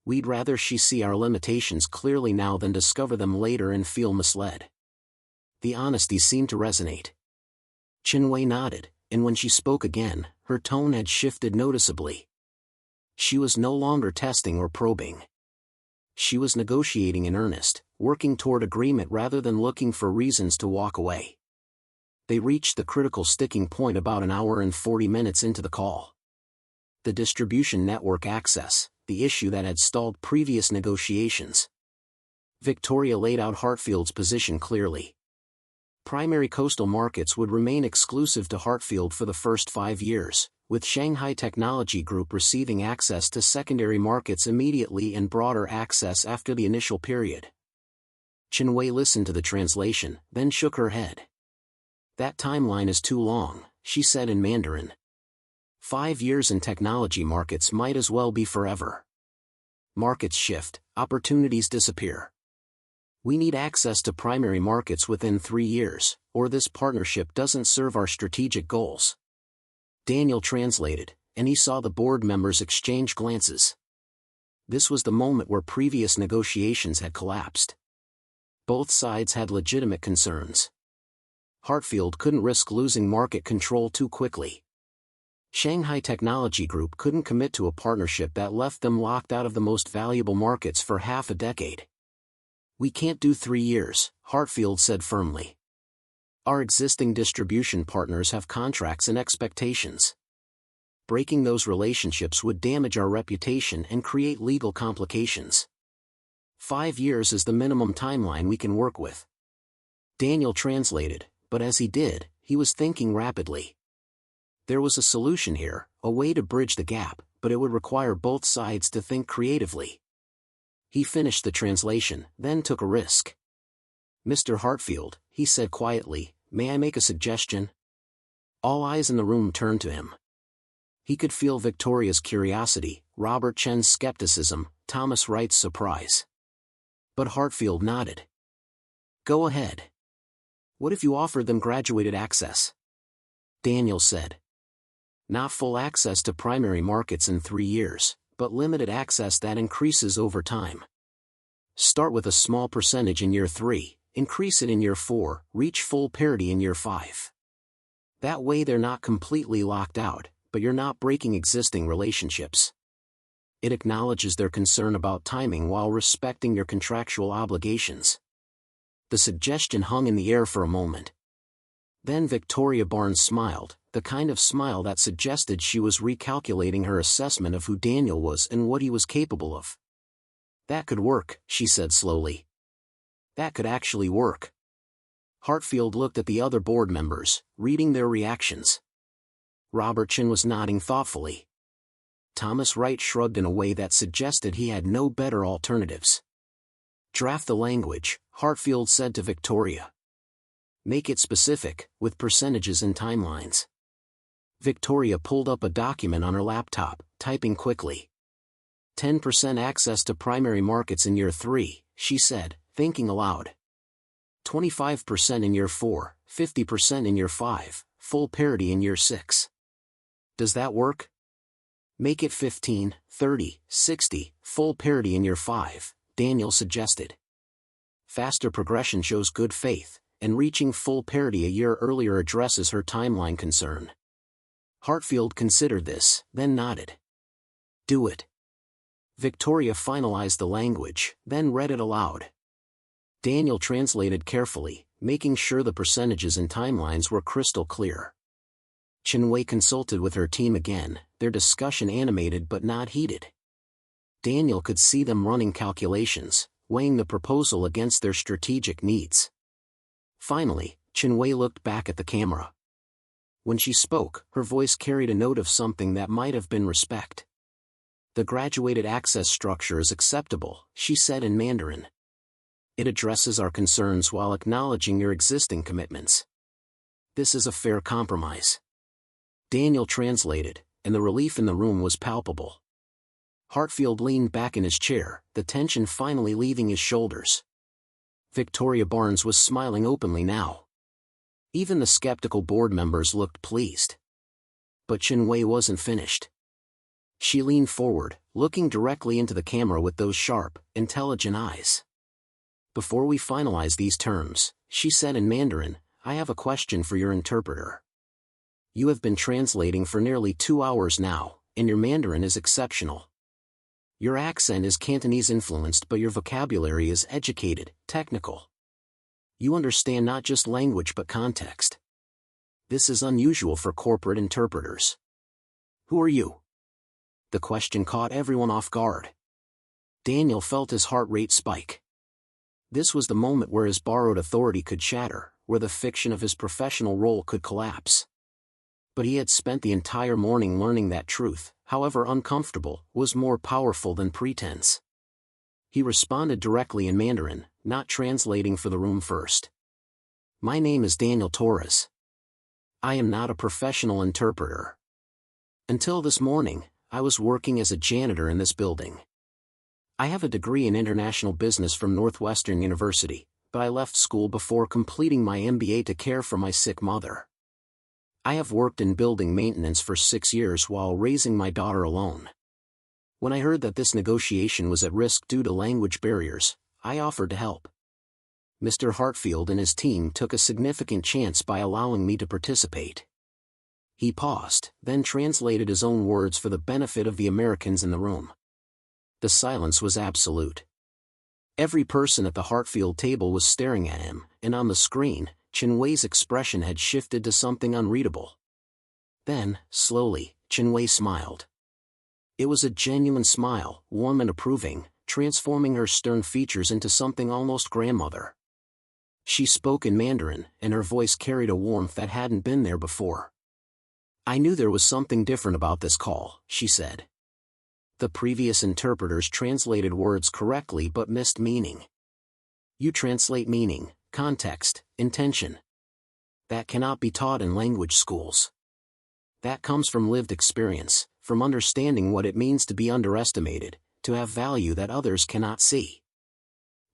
We'd rather she see our limitations clearly now than discover them later and feel misled." The honesty seemed to resonate. Chen Wei nodded, and when she spoke again, her tone had shifted noticeably. She was no longer testing or probing. She was negotiating in earnest, working toward agreement rather than looking for reasons to walk away. They reached the critical sticking point about an hour and 40 minutes into the call. The distribution network access, the issue that had stalled previous negotiations. Victoria laid out Heartfield's position clearly. Primary coastal markets would remain exclusive to Heartfield for the first 5 years, with Shanghai Technology Group receiving access to secondary markets immediately and broader access after the initial period. Chen Wei listened to the translation, then shook her head. "That timeline is too long," she said in Mandarin. 5 years in technology markets might as well be forever. Markets shift, opportunities disappear. We need access to primary markets within 3 years, or this partnership doesn't serve our strategic goals. Daniel translated, and he saw the board members exchange glances. This was the moment where previous negotiations had collapsed. Both sides had legitimate concerns. Hartfield couldn't risk losing market control too quickly. Shanghai Technology Group couldn't commit to a partnership that left them locked out of the most valuable markets for half a decade. We can't do 3 years, Hartfield said firmly. Our existing distribution partners have contracts and expectations. Breaking those relationships would damage our reputation and create legal complications. 5 years is the minimum timeline we can work with. Daniel translated, but as he did, he was thinking rapidly. There was a solution here, a way to bridge the gap, but it would require both sides to think creatively. He finished the translation, then took a risk. Mr. Hartfield, he said quietly, may I make a suggestion? All eyes in the room turned to him. He could feel Victoria's curiosity, Robert Chen's skepticism, Thomas Wright's surprise. But Hartfield nodded. Go ahead. What if you offered them graduated access? Daniel said. Not full access to primary markets in 3 years, but limited access that increases over time. Start with a small percentage in year 3, increase it in year 4, reach full parity in year 5. That way they're not completely locked out, but you're not breaking existing relationships. It acknowledges their concern about timing while respecting your contractual obligations. The suggestion hung in the air for a moment. Then Victoria Barnes smiled, the kind of smile that suggested she was recalculating her assessment of who Daniel was and what he was capable of. That could work, she said slowly. That could actually work. Hartfield looked at the other board members, reading their reactions. Robert Chen was nodding thoughtfully. Thomas Wright shrugged in a way that suggested he had no better alternatives. Draft the language, Hartfield said to Victoria. Make it specific, with percentages and timelines. Victoria pulled up a document on her laptop, typing quickly. 10% access to primary markets in year 3, she said, thinking aloud. 25% in year 4, 50% in year 5, full parity in year 6. Does that work? Make it 15, 30, 60, full parity in year 5, Daniel suggested. Faster progression shows good faith, and reaching full parity a year earlier addresses her timeline concern. Hartfield considered this, then nodded. Do it. Victoria finalized the language, then read it aloud. Daniel translated carefully, making sure the percentages and timelines were crystal clear. Chenwei consulted with her team again, their discussion animated but not heated. Daniel could see them running calculations, weighing the proposal against their strategic needs. Finally, Chenwei looked back at the camera. When she spoke, her voice carried a note of something that might have been respect. The graduated access structure is acceptable, she said in Mandarin. It addresses our concerns while acknowledging your existing commitments. This is a fair compromise. Daniel translated, and the relief in the room was palpable. Hartfield leaned back in his chair, the tension finally leaving his shoulders. Victoria Barnes was smiling openly now. Even the skeptical board members looked pleased. But Chenwei wasn't finished. She leaned forward, looking directly into the camera with those sharp, intelligent eyes. Before we finalize these terms, she said in Mandarin, I have a question for your interpreter. You have been translating for nearly 2 hours now, and your Mandarin is exceptional. Your accent is Cantonese influenced, but your vocabulary is educated, technical. You understand not just language but context. This is unusual for corporate interpreters. Who are you? The question caught everyone off guard. Daniel felt his heart rate spike. This was the moment where his borrowed authority could shatter, where the fiction of his professional role could collapse. But he had spent the entire morning learning that truth, however uncomfortable, was more powerful than pretense. He responded directly in Mandarin, not translating for the room first. My name is Daniel Torres. I am not a professional interpreter. Until this morning, I was working as a janitor in this building. I have a degree in international business from Northwestern University, but I left school before completing my MBA to care for my sick mother. I have worked in building maintenance for 6 years while raising my daughter alone. When I heard that this negotiation was at risk due to language barriers, I offered to help. Mr. Hartfield and his team took a significant chance by allowing me to participate. He paused, then translated his own words for the benefit of the Americans in the room. The silence was absolute. Every person at the Hartfield table was staring at him, and on the screen, Chinwei's expression had shifted to something unreadable. Then, slowly, Chinwei smiled. It was a genuine smile, warm and approving, transforming her stern features into something almost grandmother. She spoke in Mandarin, and her voice carried a warmth that hadn't been there before. I knew there was something different about this call, she said. The previous interpreters translated words correctly but missed meaning. You translate meaning, context, intention. That cannot be taught in language schools. That comes from lived experience, from understanding what it means to be underestimated, to have value that others cannot see.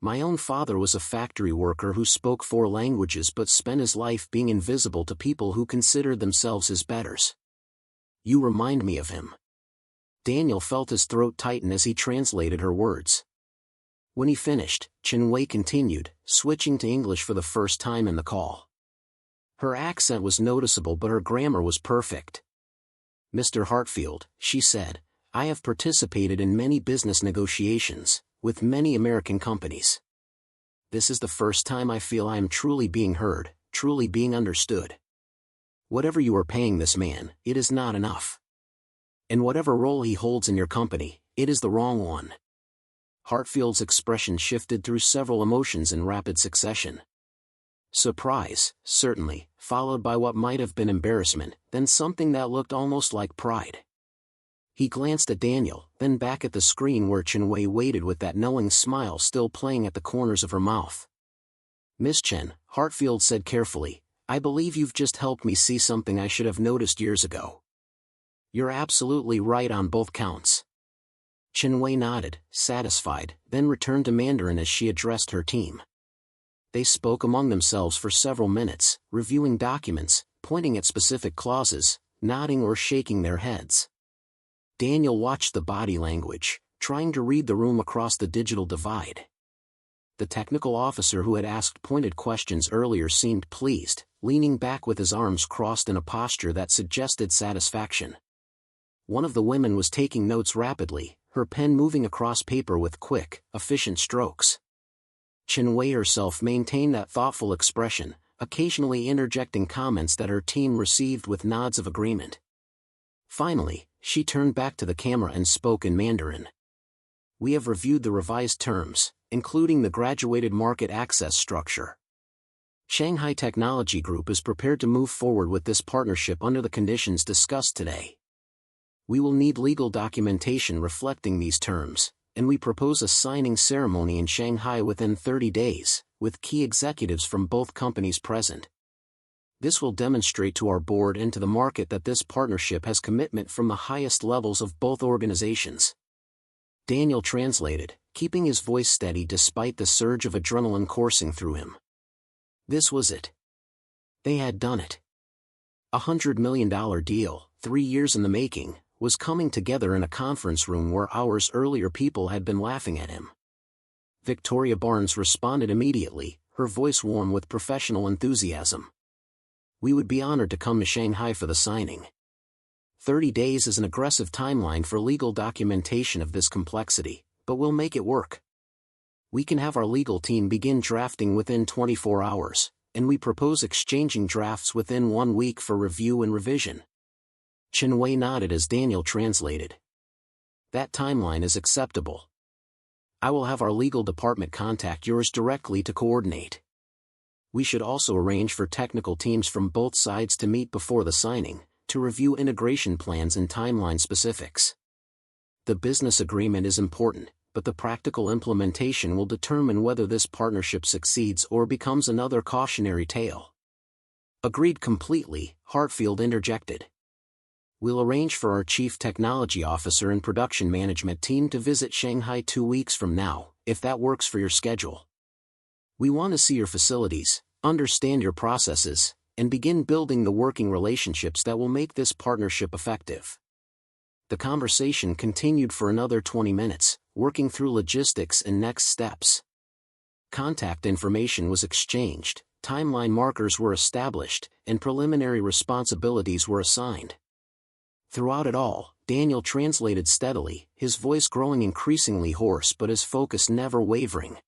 My own father was a factory worker who spoke 4 languages but spent his life being invisible to people who considered themselves his betters. You remind me of him. Daniel felt his throat tighten as he translated her words. When he finished, Chinwei continued, switching to English for the first time in the call. Her accent was noticeable but her grammar was perfect. Mr. Hartfield, she said, I have participated in many business negotiations, with many American companies. This is the first time I feel I am truly being heard, truly being understood. Whatever you are paying this man, it is not enough. And whatever role he holds in your company, it is the wrong one. Hartfield's expression shifted through several emotions in rapid succession. Surprise, certainly, followed by what might have been embarrassment, then something that looked almost like pride. He glanced at Daniel, then back at the screen where Chinwei waited with that knowing smile still playing at the corners of her mouth. Miss Chen, Hartfield said carefully, I believe you've just helped me see something I should have noticed years ago. You're absolutely right on both counts. Chinwei nodded, satisfied, then returned to Mandarin as she addressed her team. They spoke among themselves for several minutes, reviewing documents, pointing at specific clauses, nodding or shaking their heads. Daniel watched the body language, trying to read the room across the digital divide. The technical officer who had asked pointed questions earlier seemed pleased, leaning back with his arms crossed in a posture that suggested satisfaction. One of the women was taking notes rapidly, her pen moving across paper with quick, efficient strokes. Chinwei herself maintained that thoughtful expression, occasionally interjecting comments that her team received with nods of agreement. Finally, she turned back to the camera and spoke in Mandarin. We have reviewed the revised terms, including the graduated market access structure. Shanghai Technology Group is prepared to move forward with this partnership under the conditions discussed today. We will need legal documentation reflecting these terms, and we propose a signing ceremony in Shanghai within 30 days, with key executives from both companies present. This will demonstrate to our board and to the market that this partnership has commitment from the highest levels of both organizations. Daniel translated, keeping his voice steady despite the surge of adrenaline coursing through him. This was it. They had done it. $100 million deal, 3 years in the making, was coming together in a conference room where hours earlier people had been laughing at him. Victoria Barnes responded immediately, her voice warm with professional enthusiasm. We would be honored to come to Shanghai for the signing. 30 days is an aggressive timeline for legal documentation of this complexity, but we'll make it work. We can have our legal team begin drafting within 24 hours, and we propose exchanging drafts within 1 week for review and revision. Chinwei nodded as Daniel translated. That timeline is acceptable. I will have our legal department contact yours directly to coordinate. We should also arrange for technical teams from both sides to meet before the signing, to review integration plans and timeline specifics. The business agreement is important, but the practical implementation will determine whether this partnership succeeds or becomes another cautionary tale. Agreed completely, Hartfield interjected. We'll arrange for our Chief Technology Officer and Production Management team to visit Shanghai 2 weeks from now, if that works for your schedule. We want to see your facilities, understand your processes, and begin building the working relationships that will make this partnership effective. The conversation continued for another 20 minutes, working through logistics and next steps. Contact information was exchanged, timeline markers were established, and preliminary responsibilities were assigned. Throughout it all, Daniel translated steadily, his voice growing increasingly hoarse but his focus never wavering.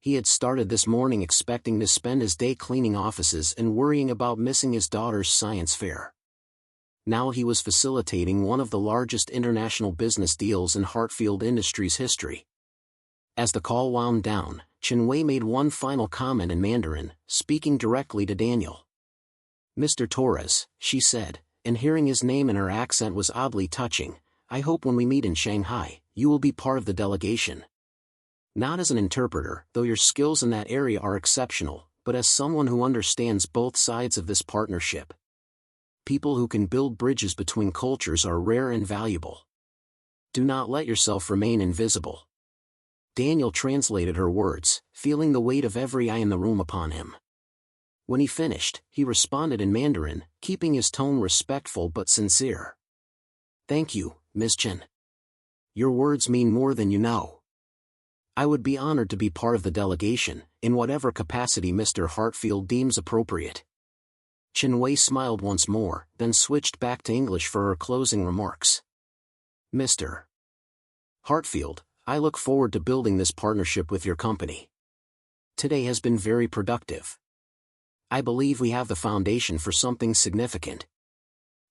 He had started this morning expecting to spend his day cleaning offices and worrying about missing his daughter's science fair. Now he was facilitating one of the largest international business deals in Hartfield Industries history. As the call wound down, Chen Wei made one final comment in Mandarin, speaking directly to Daniel. "Mr. Torres," she said, and hearing his name in her accent was oddly touching, "I hope when we meet in Shanghai, you will be part of the delegation. Not as an interpreter, though your skills in that area are exceptional, but as someone who understands both sides of this partnership. People who can build bridges between cultures are rare and valuable. Do not let yourself remain invisible." Daniel translated her words, feeling the weight of every eye in the room upon him. When he finished, he responded in Mandarin, keeping his tone respectful but sincere. "Thank you, Ms. Chen. Your words mean more than you know. I would be honored to be part of the delegation, in whatever capacity Mr. Hartfield deems appropriate." Chen Wei smiled once more, then switched back to English for her closing remarks. "Mr. Hartfield, I look forward to building this partnership with your company. Today has been very productive. I believe we have the foundation for something significant."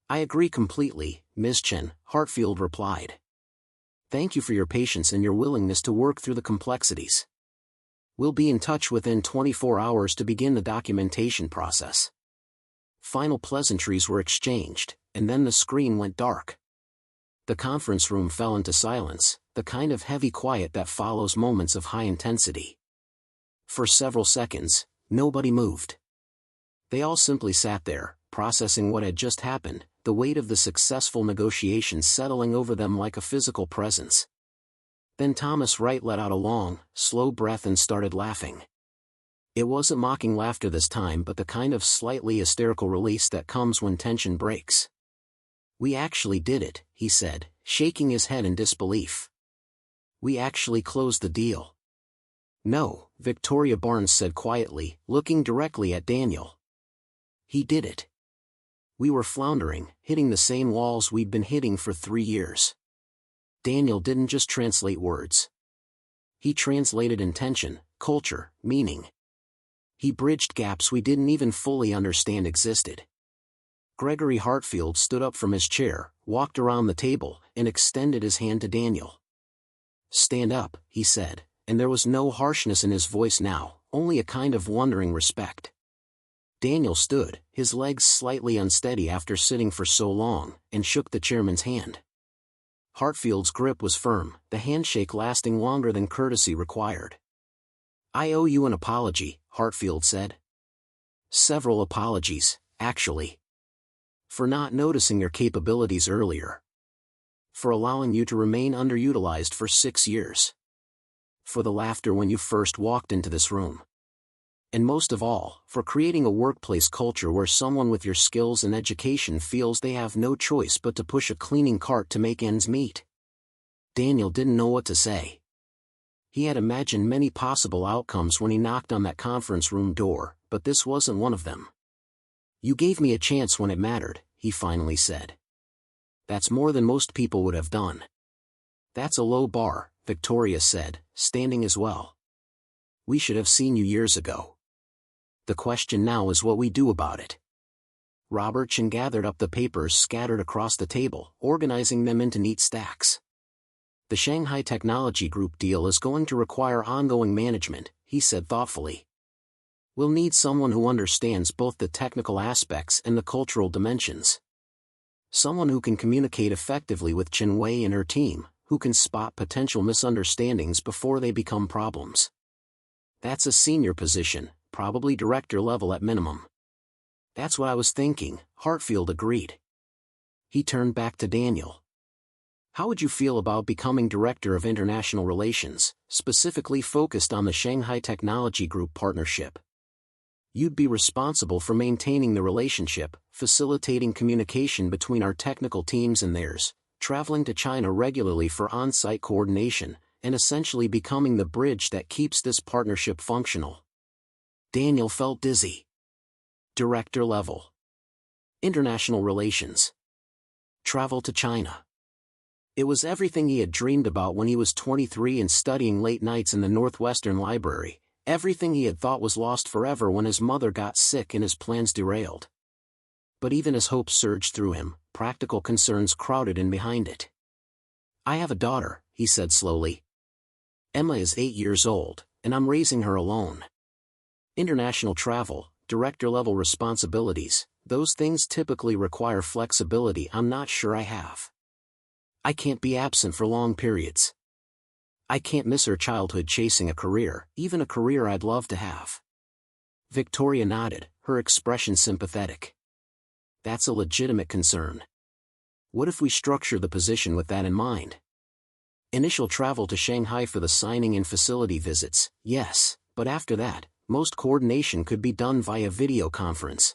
"I agree completely, Ms. Chen," Hartfield replied. "Thank you for your patience and your willingness to work through the complexities. We'll be in touch within 24 hours to begin the documentation process." Final pleasantries were exchanged, and then the screen went dark. The conference room fell into silence, the kind of heavy quiet that follows moments of high intensity. For several seconds, nobody moved. They all simply sat there, processing what had just happened, the weight of the successful negotiations settling over them like a physical presence. Then Thomas Wright let out a long, slow breath and started laughing. It wasn't mocking laughter this time, but the kind of slightly hysterical release that comes when tension breaks. "We actually did it," he said, shaking his head in disbelief. "We actually closed the deal." "No," Victoria Barnes said quietly, looking directly at Daniel. "He did it. We were floundering, hitting the same walls we'd been hitting for 3 years." Daniel didn't just translate words. He translated intention, culture, meaning. He bridged gaps we didn't even fully understand existed. Gregory Hartfield stood up from his chair, walked around the table, and extended his hand to Daniel. "Stand up," he said, and there was no harshness in his voice now, only a kind of wondering respect. Daniel stood, his legs slightly unsteady after sitting for so long, and shook the chairman's hand. Hartfield's grip was firm, the handshake lasting longer than courtesy required. "I owe you an apology," Hartfield said. "Several apologies, actually. For not noticing your capabilities earlier. For allowing you to remain underutilized for 6 years. For the laughter when you first walked into this room. And most of all, for creating a workplace culture where someone with your skills and education feels they have no choice but to push a cleaning cart to make ends meet." Daniel didn't know what to say. He had imagined many possible outcomes when he knocked on that conference room door, but this wasn't one of them. "You gave me a chance when it mattered," he finally said. "That's more than most people would have done." "That's a low bar," Victoria said, standing as well. "We should have seen you years ago. The question now is what we do about it." Robert Chen gathered up the papers scattered across the table, organizing them into neat stacks. "The Shanghai Technology Group deal is going to require ongoing management," he said thoughtfully. "We'll need someone who understands both the technical aspects and the cultural dimensions. Someone who can communicate effectively with Chen Wei and her team, who can spot potential misunderstandings before they become problems. That's a senior position, probably director level at minimum." "That's what I was thinking," Hartfield agreed. He turned back to Daniel. How would you feel about becoming Director of International Relations, specifically focused on the Shanghai Technology Group partnership? You'd be responsible for maintaining the relationship, facilitating communication between our technical teams and theirs, traveling to China regularly for on-site coordination, and essentially becoming the bridge that keeps this partnership functional. Daniel felt dizzy. Director level. International relations. Travel to China. It was everything he had dreamed about when he was 23 and studying late nights in the Northwestern Library, everything he had thought was lost forever when his mother got sick and his plans derailed. But even as hope surged through him, practical concerns crowded in behind it. I have a daughter, he said slowly. Emma is 8 years old, and I'm raising her alone. International travel, director-level responsibilities, those things typically require flexibility I'm not sure I have. I can't be absent for long periods. I can't miss her childhood chasing a career, even a career I'd love to have. Victoria nodded, her expression sympathetic. That's a legitimate concern. What if we structure the position with that in mind? Initial travel to Shanghai for the signing and facility visits, yes, but after that, most coordination could be done via video conference.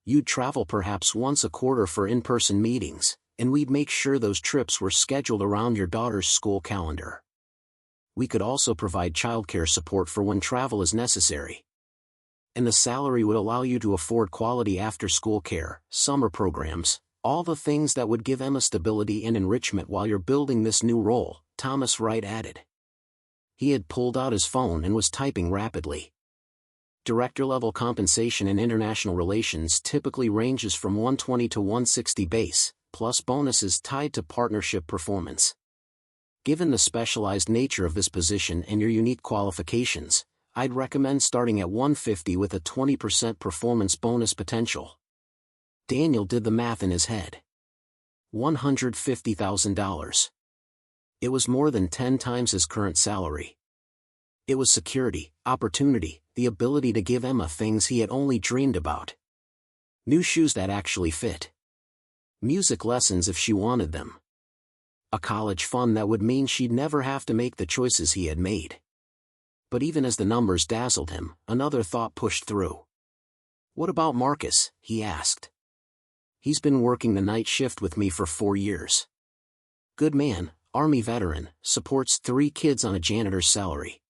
You'd travel perhaps once a quarter for in-person meetings, and we'd make sure those trips were scheduled around your daughter's school calendar. We could also provide childcare support for when travel is necessary. And the salary would allow you to afford quality after-school care, summer programs, all the things that would give Emma stability and enrichment while you're building this new role, Thomas Wright added. He had pulled out his phone and was typing rapidly. Director-level compensation in international relations typically ranges from 120 to 160 base, plus bonuses tied to partnership performance. Given the specialized nature of this position and your unique qualifications, I'd recommend starting at 150 with a 20% performance bonus potential. Daniel did the math in his head. $150,000. It was more than 10 times his current salary. It was security, opportunity, the ability to give Emma things he had only dreamed about. New shoes that actually fit. Music lessons if she wanted them. A college fund that would mean she'd never have to make the choices he had made. But even as the numbers dazzled him, another thought pushed through. What about Marcus? He asked. He's been working the night shift with me for 4 years. Good man, Army veteran, supports 3 kids on a janitor's salary.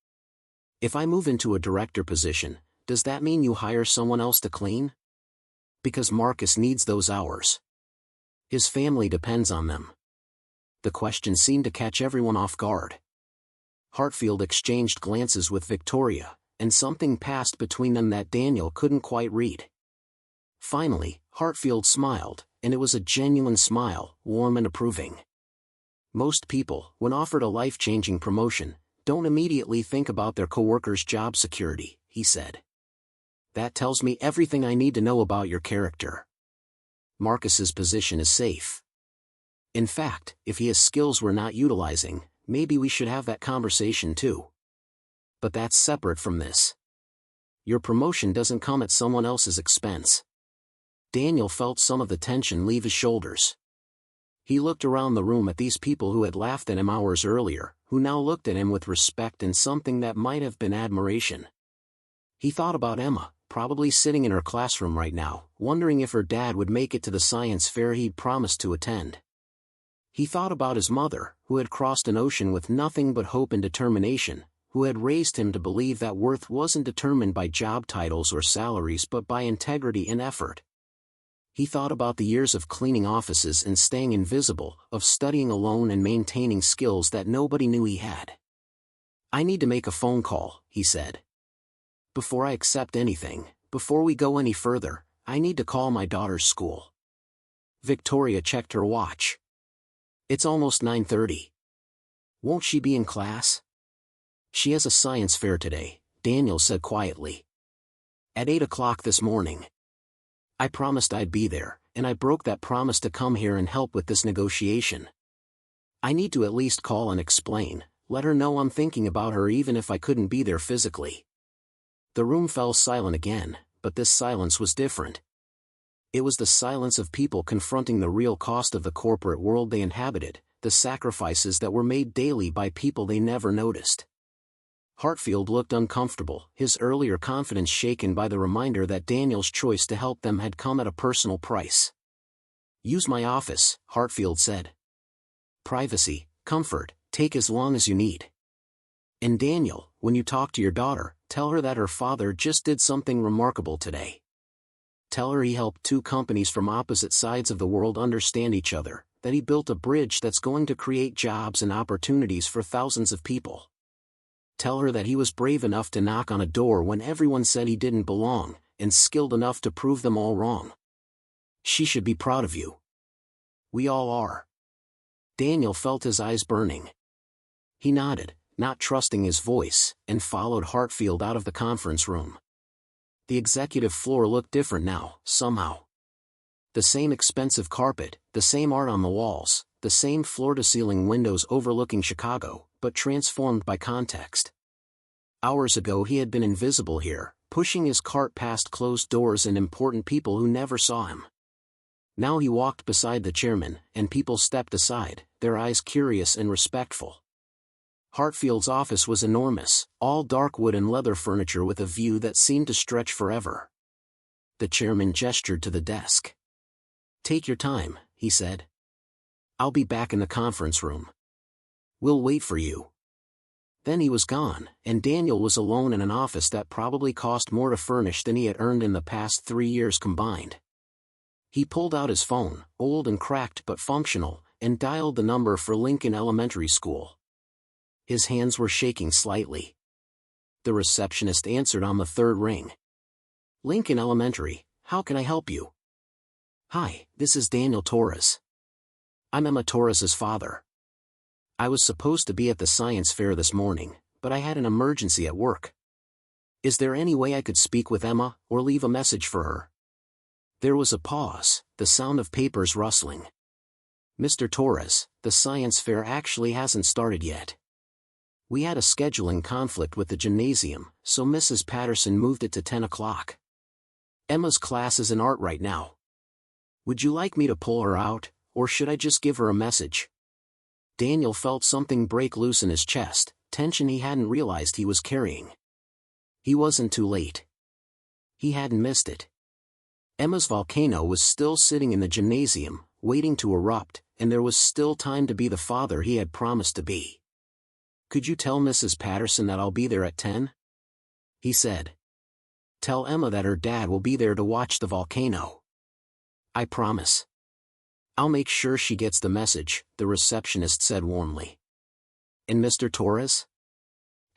If I move into a director position, does that mean you hire someone else to clean? Because Marcus needs those hours. His family depends on them. The question seemed to catch everyone off guard. Hartfield exchanged glances with Victoria, and something passed between them that Daniel couldn't quite read. Finally, Hartfield smiled, and it was a genuine smile, warm and approving. Most people, when offered a life-changing promotion, don't immediately think about their coworkers' job security, he said. That tells me everything I need to know about your character. Marcus's position is safe. In fact, if he has skills we're not utilizing, maybe we should have that conversation too. But that's separate from this. Your promotion doesn't come at someone else's expense. Daniel felt some of the tension leave his shoulders. He looked around the room at these people who had laughed at him hours earlier, who now looked at him with respect and something that might have been admiration. He thought about Emma, probably sitting in her classroom right now, wondering if her dad would make it to the science fair he'd promised to attend. He thought about his mother, who had crossed an ocean with nothing but hope and determination, who had raised him to believe that worth wasn't determined by job titles or salaries but by integrity and effort. He thought about the years of cleaning offices and staying invisible, of studying alone and maintaining skills that nobody knew he had. I need to make a phone call, he said. Before I accept anything, before we go any further, I need to call my daughter's school. Victoria checked her watch. It's almost 9:30. Won't she be in class? She has a science fair today, Daniel said quietly. At 8 o'clock this morning. I promised I'd be there, and I broke that promise to come here and help with this negotiation. I need to at least call and explain, let her know I'm thinking about her even if I couldn't be there physically. The room fell silent again, but this silence was different. It was the silence of people confronting the real cost of the corporate world they inhabited, the sacrifices that were made daily by people they never noticed. Hartfield looked uncomfortable, his earlier confidence shaken by the reminder that Daniel's choice to help them had come at a personal price. "Use my office," Hartfield said. "Privacy, comfort, take as long as you need. And Daniel, when you talk to your daughter, tell her that her father just did something remarkable today. Tell her he helped two companies from opposite sides of the world understand each other, that he built a bridge that's going to create jobs and opportunities for thousands of people. Tell her that he was brave enough to knock on a door when everyone said he didn't belong, and skilled enough to prove them all wrong. She should be proud of you. We all are." Daniel felt his eyes burning. He nodded, not trusting his voice, and followed Hartfield out of the conference room. The executive floor looked different now, somehow. The same expensive carpet, the same art on the walls, the same floor-to-ceiling windows overlooking Chicago, but transformed by context. Hours ago he had been invisible here, pushing his cart past closed doors and important people who never saw him. Now he walked beside the chairman, and people stepped aside, their eyes curious and respectful. Hartfield's office was enormous, all dark wood and leather furniture with a view that seemed to stretch forever. The chairman gestured to the desk. "Take your time," he said. "I'll be back in the conference room. We'll wait for you." Then he was gone, and Daniel was alone in an office that probably cost more to furnish than he had earned in the past 3 years combined. He pulled out his phone, old and cracked but functional, and dialed the number for Lincoln Elementary School. His hands were shaking slightly. The receptionist answered on the third ring. "Lincoln Elementary, how can I help you?" "Hi, this is Daniel Torres. I'm Emma Torres's father. I was supposed to be at the science fair this morning, but I had an emergency at work. Is there any way I could speak with Emma, or leave a message for her?" There was a pause, the sound of papers rustling. "Mr. Torres, the science fair actually hasn't started yet. We had a scheduling conflict with the gymnasium, so Mrs. Patterson moved it to 10 o'clock. Emma's class is in art right now. Would you like me to pull her out, or should I just give her a message?" Daniel felt something break loose in his chest, tension he hadn't realized he was carrying. He wasn't too late. He hadn't missed it. Emma's volcano was still sitting in the gymnasium, waiting to erupt, and there was still time to be the father he had promised to be. "Could you tell Mrs. Patterson that I'll be there at 10? He said. "Tell Emma that her dad will be there to watch the volcano." "I promise." "I'll make sure she gets the message," the receptionist said warmly. "And Mr. Torres?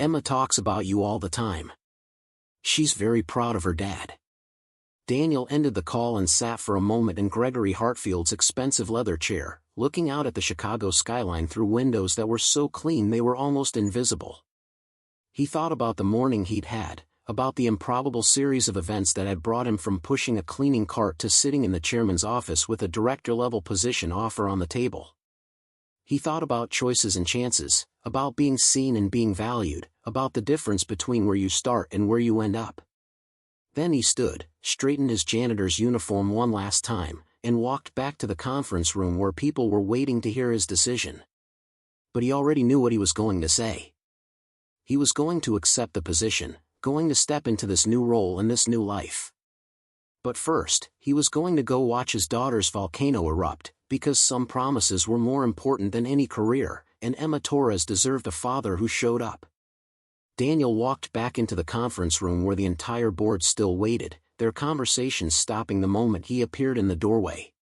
Emma talks about you all the time. She's very proud of her dad." Daniel ended the call and sat for a moment in Gregory Hartfield's expensive leather chair, looking out at the Chicago skyline through windows that were so clean they were almost invisible. He thought about the morning he'd had, about the improbable series of events that had brought him from pushing a cleaning cart to sitting in the chairman's office with a director-level position offer on the table. He thought about choices and chances, about being seen and being valued, about the difference between where you start and where you end up. Then he stood, straightened his janitor's uniform one last time, and walked back to the conference room where people were waiting to hear his decision. But he already knew what he was going to say. He was going to accept the position, going to step into this new role and this new life. But first, he was going to go watch his daughter's volcano erupt, because some promises were more important than any career, and Emma Torres deserved a father who showed up. Daniel walked back into the conference room where the entire board still waited, their conversations stopping the moment he appeared in the doorway.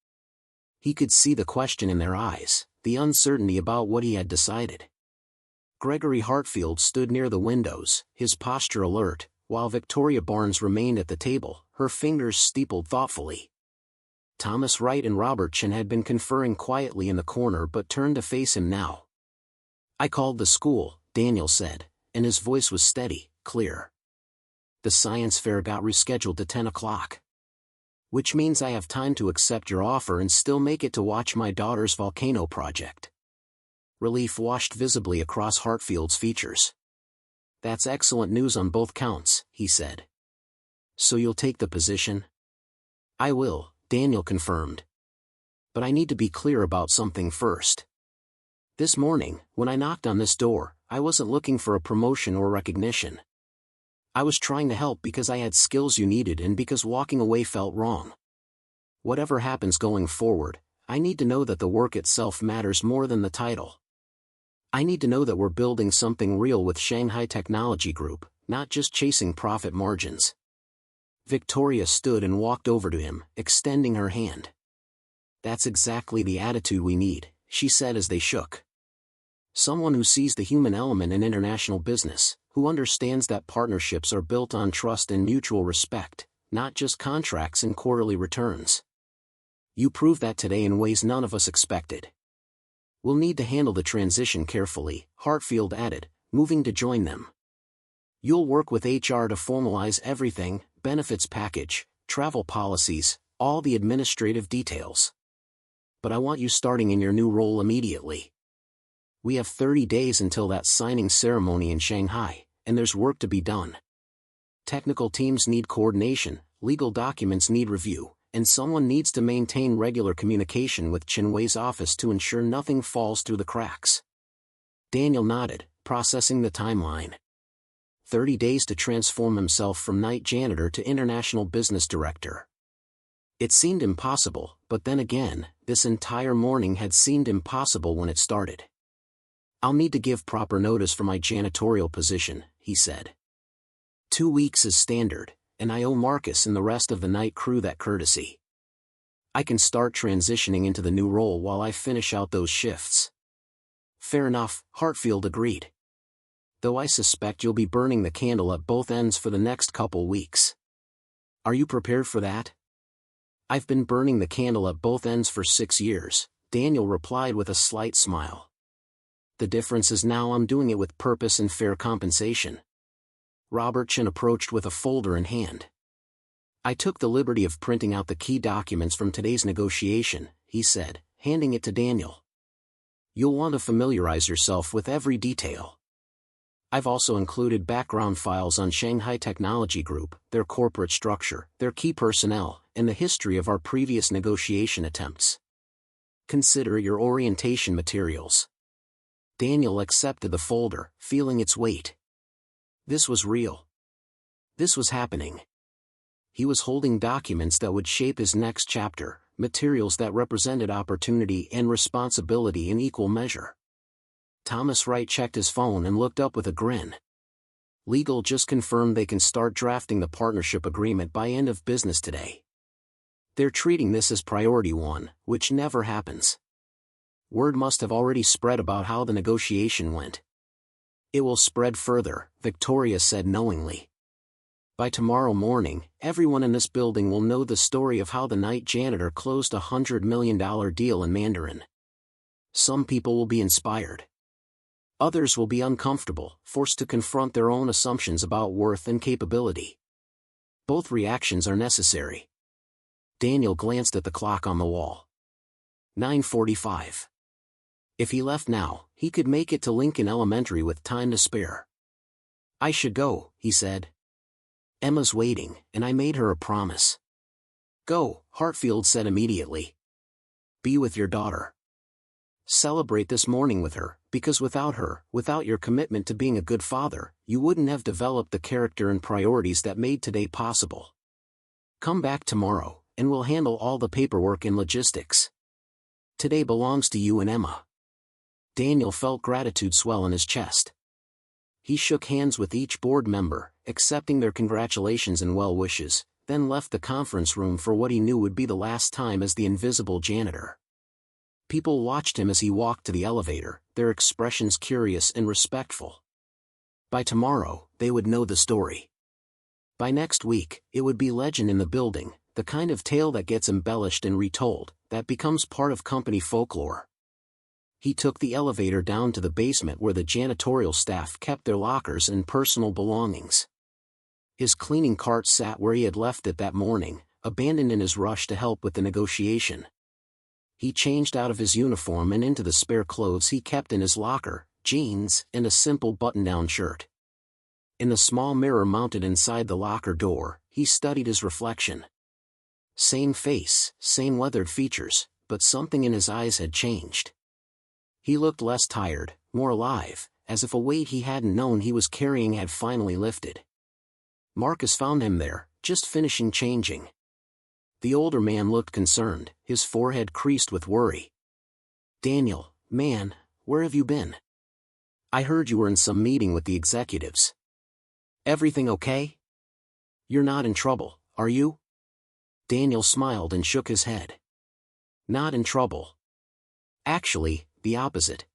He could see the question in their eyes, the uncertainty about what he had decided. Gregory Hartfield stood near the windows, his posture alert, while Victoria Barnes remained at the table, her fingers steepled thoughtfully. Thomas Wright and Robert Chen had been conferring quietly in the corner but turned to face him now. "I called the school," Daniel said, and his voice was steady, clear. "The science fair got rescheduled to 10 o'clock. Which means I have time to accept your offer and still make it to watch my daughter's volcano project." Relief washed visibly across Hartfield's features. "That's excellent news on both counts," he said. "So you'll take the position?" "I will," Daniel confirmed. But I need to be clear about something first. This morning, when I knocked on this door, I wasn't looking for a promotion or recognition. I was trying to help because I had skills you needed and because walking away felt wrong. Whatever happens going forward, I need to know that the work itself matters more than the title. I need to know that we're building something real with Shanghai Technology Group, not just chasing profit margins. Victoria stood and walked over to him, extending her hand. That's exactly the attitude we need, she said as they shook. Someone who sees the human element in international business, who understands that partnerships are built on trust and mutual respect, not just contracts and quarterly returns. You proved that today in ways none of us expected. We'll need to handle the transition carefully, Hartfield added, moving to join them. You'll work with HR to formalize everything, benefits package, travel policies, all the administrative details. But I want you starting in your new role immediately. We have 30 days until that signing ceremony in Shanghai, and there's work to be done. Technical teams need coordination, legal documents need review, and someone needs to maintain regular communication with Chinwei's office to ensure nothing falls through the cracks. Daniel nodded, processing the timeline. 30 days to transform himself from night janitor to international business director. It seemed impossible, but then again, this entire morning had seemed impossible when it started. I'll need to give proper notice for my janitorial position, he said. 2 weeks is standard, and I owe Marcus and the rest of the night crew that courtesy. I can start transitioning into the new role while I finish out those shifts. Fair enough, Hartfield agreed. Though I suspect you'll be burning the candle at both ends for the next couple weeks. Are you prepared for that? I've been burning the candle at both ends for 6 years, Daniel replied with a slight smile. The difference is now I'm doing it with purpose and fair compensation. Robert Chen approached with a folder in hand. I took the liberty of printing out the key documents from today's negotiation, he said, handing it to Daniel. You'll want to familiarize yourself with every detail. I've also included background files on Shanghai Technology Group, their corporate structure, their key personnel, and the history of our previous negotiation attempts. Consider your orientation materials. Daniel accepted the folder, feeling its weight. This was real. This was happening. He was holding documents that would shape his next chapter, materials that represented opportunity and responsibility in equal measure. Thomas Wright checked his phone and looked up with a grin. Legal just confirmed they can start drafting the partnership agreement by end of business today. They're treating this as priority 1, which never happens. Word must have already spread about how the negotiation went. It will spread further, Victoria said knowingly. By tomorrow morning, everyone in this building will know the story of how the night janitor closed a $100 million deal in Mandarin. Some people will be inspired. Others will be uncomfortable, forced to confront their own assumptions about worth and capability. Both reactions are necessary. Daniel glanced at the clock on the wall. 9:45. If he left now, he could make it to Lincoln Elementary with time to spare. I should go, he said. Emma's waiting, and I made her a promise. Go, Hartfield said immediately. Be with your daughter. Celebrate this morning with her, because without her, without your commitment to being a good father, you wouldn't have developed the character and priorities that made today possible. Come back tomorrow, and we'll handle all the paperwork and logistics. Today belongs to you and Emma. Daniel felt gratitude swell in his chest. He shook hands with each board member, accepting their congratulations and well wishes, then left the conference room for what he knew would be the last time as the invisible janitor. People watched him as he walked to the elevator, their expressions curious and respectful. By tomorrow, they would know the story. By next week, it would be legend in the building, the kind of tale that gets embellished and retold, that becomes part of company folklore. He took the elevator down to the basement where the janitorial staff kept their lockers and personal belongings. His cleaning cart sat where he had left it that morning, abandoned in his rush to help with the negotiation. He changed out of his uniform and into the spare clothes he kept in his locker, jeans, and a simple button-down shirt. In the small mirror mounted inside the locker door, he studied his reflection. Same face, same weathered features, but something in his eyes had changed. He looked less tired, more alive, as if a weight he hadn't known he was carrying had finally lifted. Marcus found him there, just finishing changing. The older man looked concerned, his forehead creased with worry. "Daniel, man, where have you been? I heard you were in some meeting with the executives. Everything okay? You're not in trouble, are you?" Daniel smiled and shook his head. "Not in trouble. Actually, the opposite.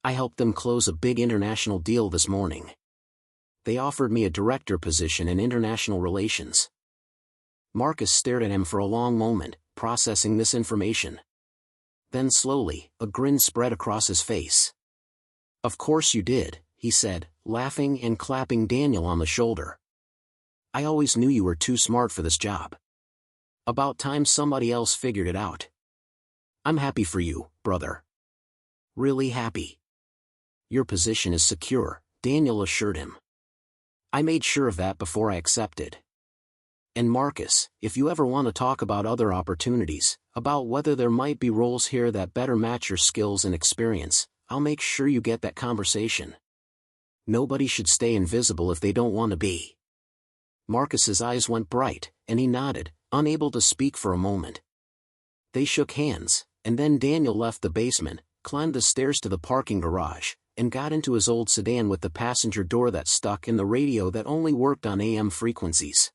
I helped them close a big international deal this morning. They offered me a director position in international relations." Marcus stared at him for a long moment, processing this information. Then slowly, a grin spread across his face. "Of course you did," he said, laughing and clapping Daniel on the shoulder. "I always knew you were too smart for this job. About time somebody else figured it out. I'm happy for you, brother. Really happy." "Your position is secure," Daniel assured him. "I made sure of that before I accepted. And Marcus, if you ever want to talk about other opportunities, about whether there might be roles here that better match your skills and experience, I'll make sure you get that conversation. Nobody should stay invisible if they don't want to be." Marcus's eyes went bright, and he nodded, unable to speak for a moment. They shook hands, and then Daniel left the basement, climbed the stairs to the parking garage, and got into his old sedan with the passenger door that stuck and the radio that only worked on AM frequencies.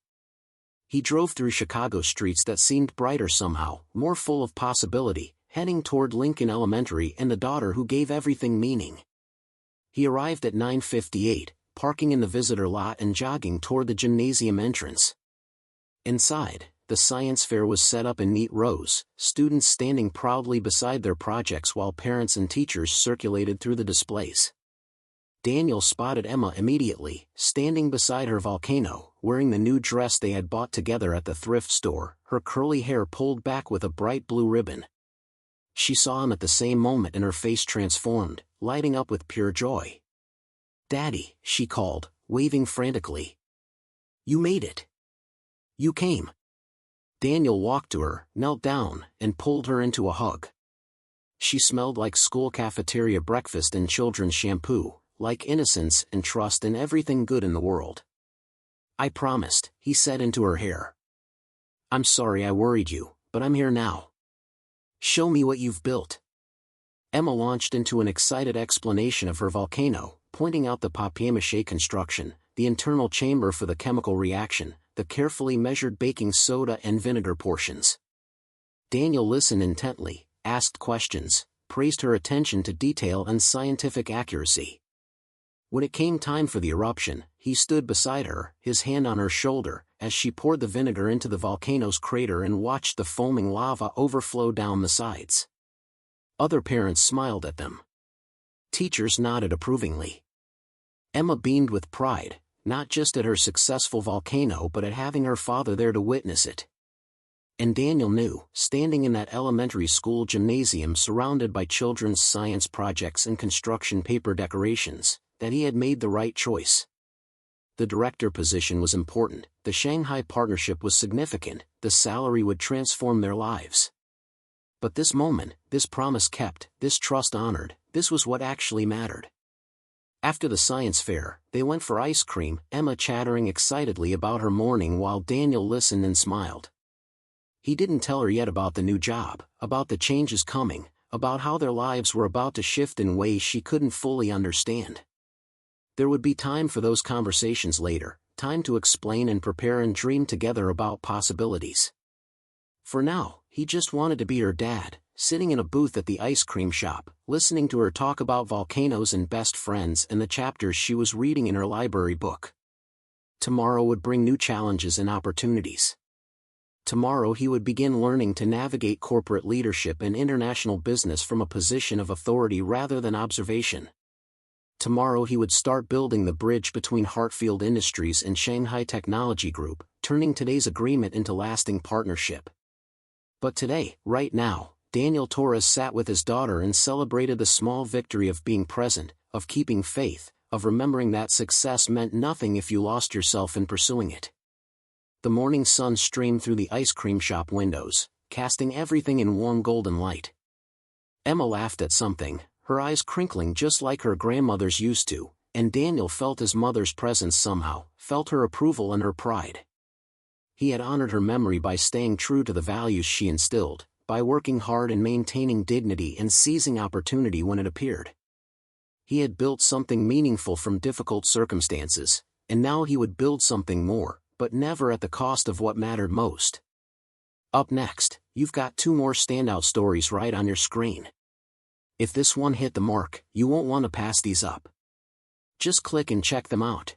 He drove through Chicago streets that seemed brighter somehow, more full of possibility, heading toward Lincoln Elementary and the daughter who gave everything meaning. He arrived at 9:58, parking in the visitor lot and jogging toward the gymnasium entrance. Inside, the science fair was set up in neat rows, students standing proudly beside their projects while parents and teachers circulated through the displays. Daniel spotted Emma immediately, standing beside her volcano, wearing the new dress they had bought together at the thrift store, her curly hair pulled back with a bright blue ribbon. She saw him at the same moment and her face transformed, lighting up with pure joy. "Daddy," she called, waving frantically. "You made it. You came." Daniel walked to her, knelt down, and pulled her into a hug. She smelled like school cafeteria breakfast and children's shampoo, like innocence and trust in everything good in the world. "I promised," he said into her hair. "I'm sorry I worried you, but I'm here now. Show me what you've built." Emma launched into an excited explanation of her volcano, pointing out the papier-mâché construction, the internal chamber for the chemical reaction, the carefully measured baking soda and vinegar portions. Daniel listened intently, asked questions, praised her attention to detail and scientific accuracy. When it came time for the eruption, he stood beside her, his hand on her shoulder, as she poured the vinegar into the volcano's crater and watched the foaming lava overflow down the sides. Other parents smiled at them. Teachers nodded approvingly. Emma beamed with pride, not just at her successful volcano but at having her father there to witness it. And Daniel knew, standing in that elementary school gymnasium surrounded by children's science projects and construction paper decorations, that he had made the right choice. The director position was important, the Shanghai partnership was significant, the salary would transform their lives. But this moment, this promise kept, this trust honored, this was what actually mattered. After the science fair, they went for ice cream, Emma chattering excitedly about her morning while Daniel listened and smiled. He didn't tell her yet about the new job, about the changes coming, about how their lives were about to shift in ways she couldn't fully understand. There would be time for those conversations later, time to explain and prepare and dream together about possibilities. For now, he just wanted to be her dad, sitting in a booth at the ice cream shop, listening to her talk about volcanoes and best friends and the chapters she was reading in her library book. Tomorrow would bring new challenges and opportunities. Tomorrow he would begin learning to navigate corporate leadership and international business from a position of authority rather than observation. Tomorrow he would start building the bridge between Hartfield Industries and Shanghai Technology Group, turning today's agreement into lasting partnership. But today, right now, Daniel Torres sat with his daughter and celebrated the small victory of being present, of keeping faith, of remembering that success meant nothing if you lost yourself in pursuing it. The morning sun streamed through the ice cream shop windows, casting everything in warm golden light. Emma laughed at something, her eyes crinkling just like her grandmother's used to, and Daniel felt his mother's presence somehow, felt her approval and her pride. He had honored her memory by staying true to the values she instilled, by working hard and maintaining dignity and seizing opportunity when it appeared. He had built something meaningful from difficult circumstances, and now he would build something more, but never at the cost of what mattered most. Up next, you've got 2 more standout stories right on your screen. If this one hit the mark, you won't want to pass these up. Just click and check them out.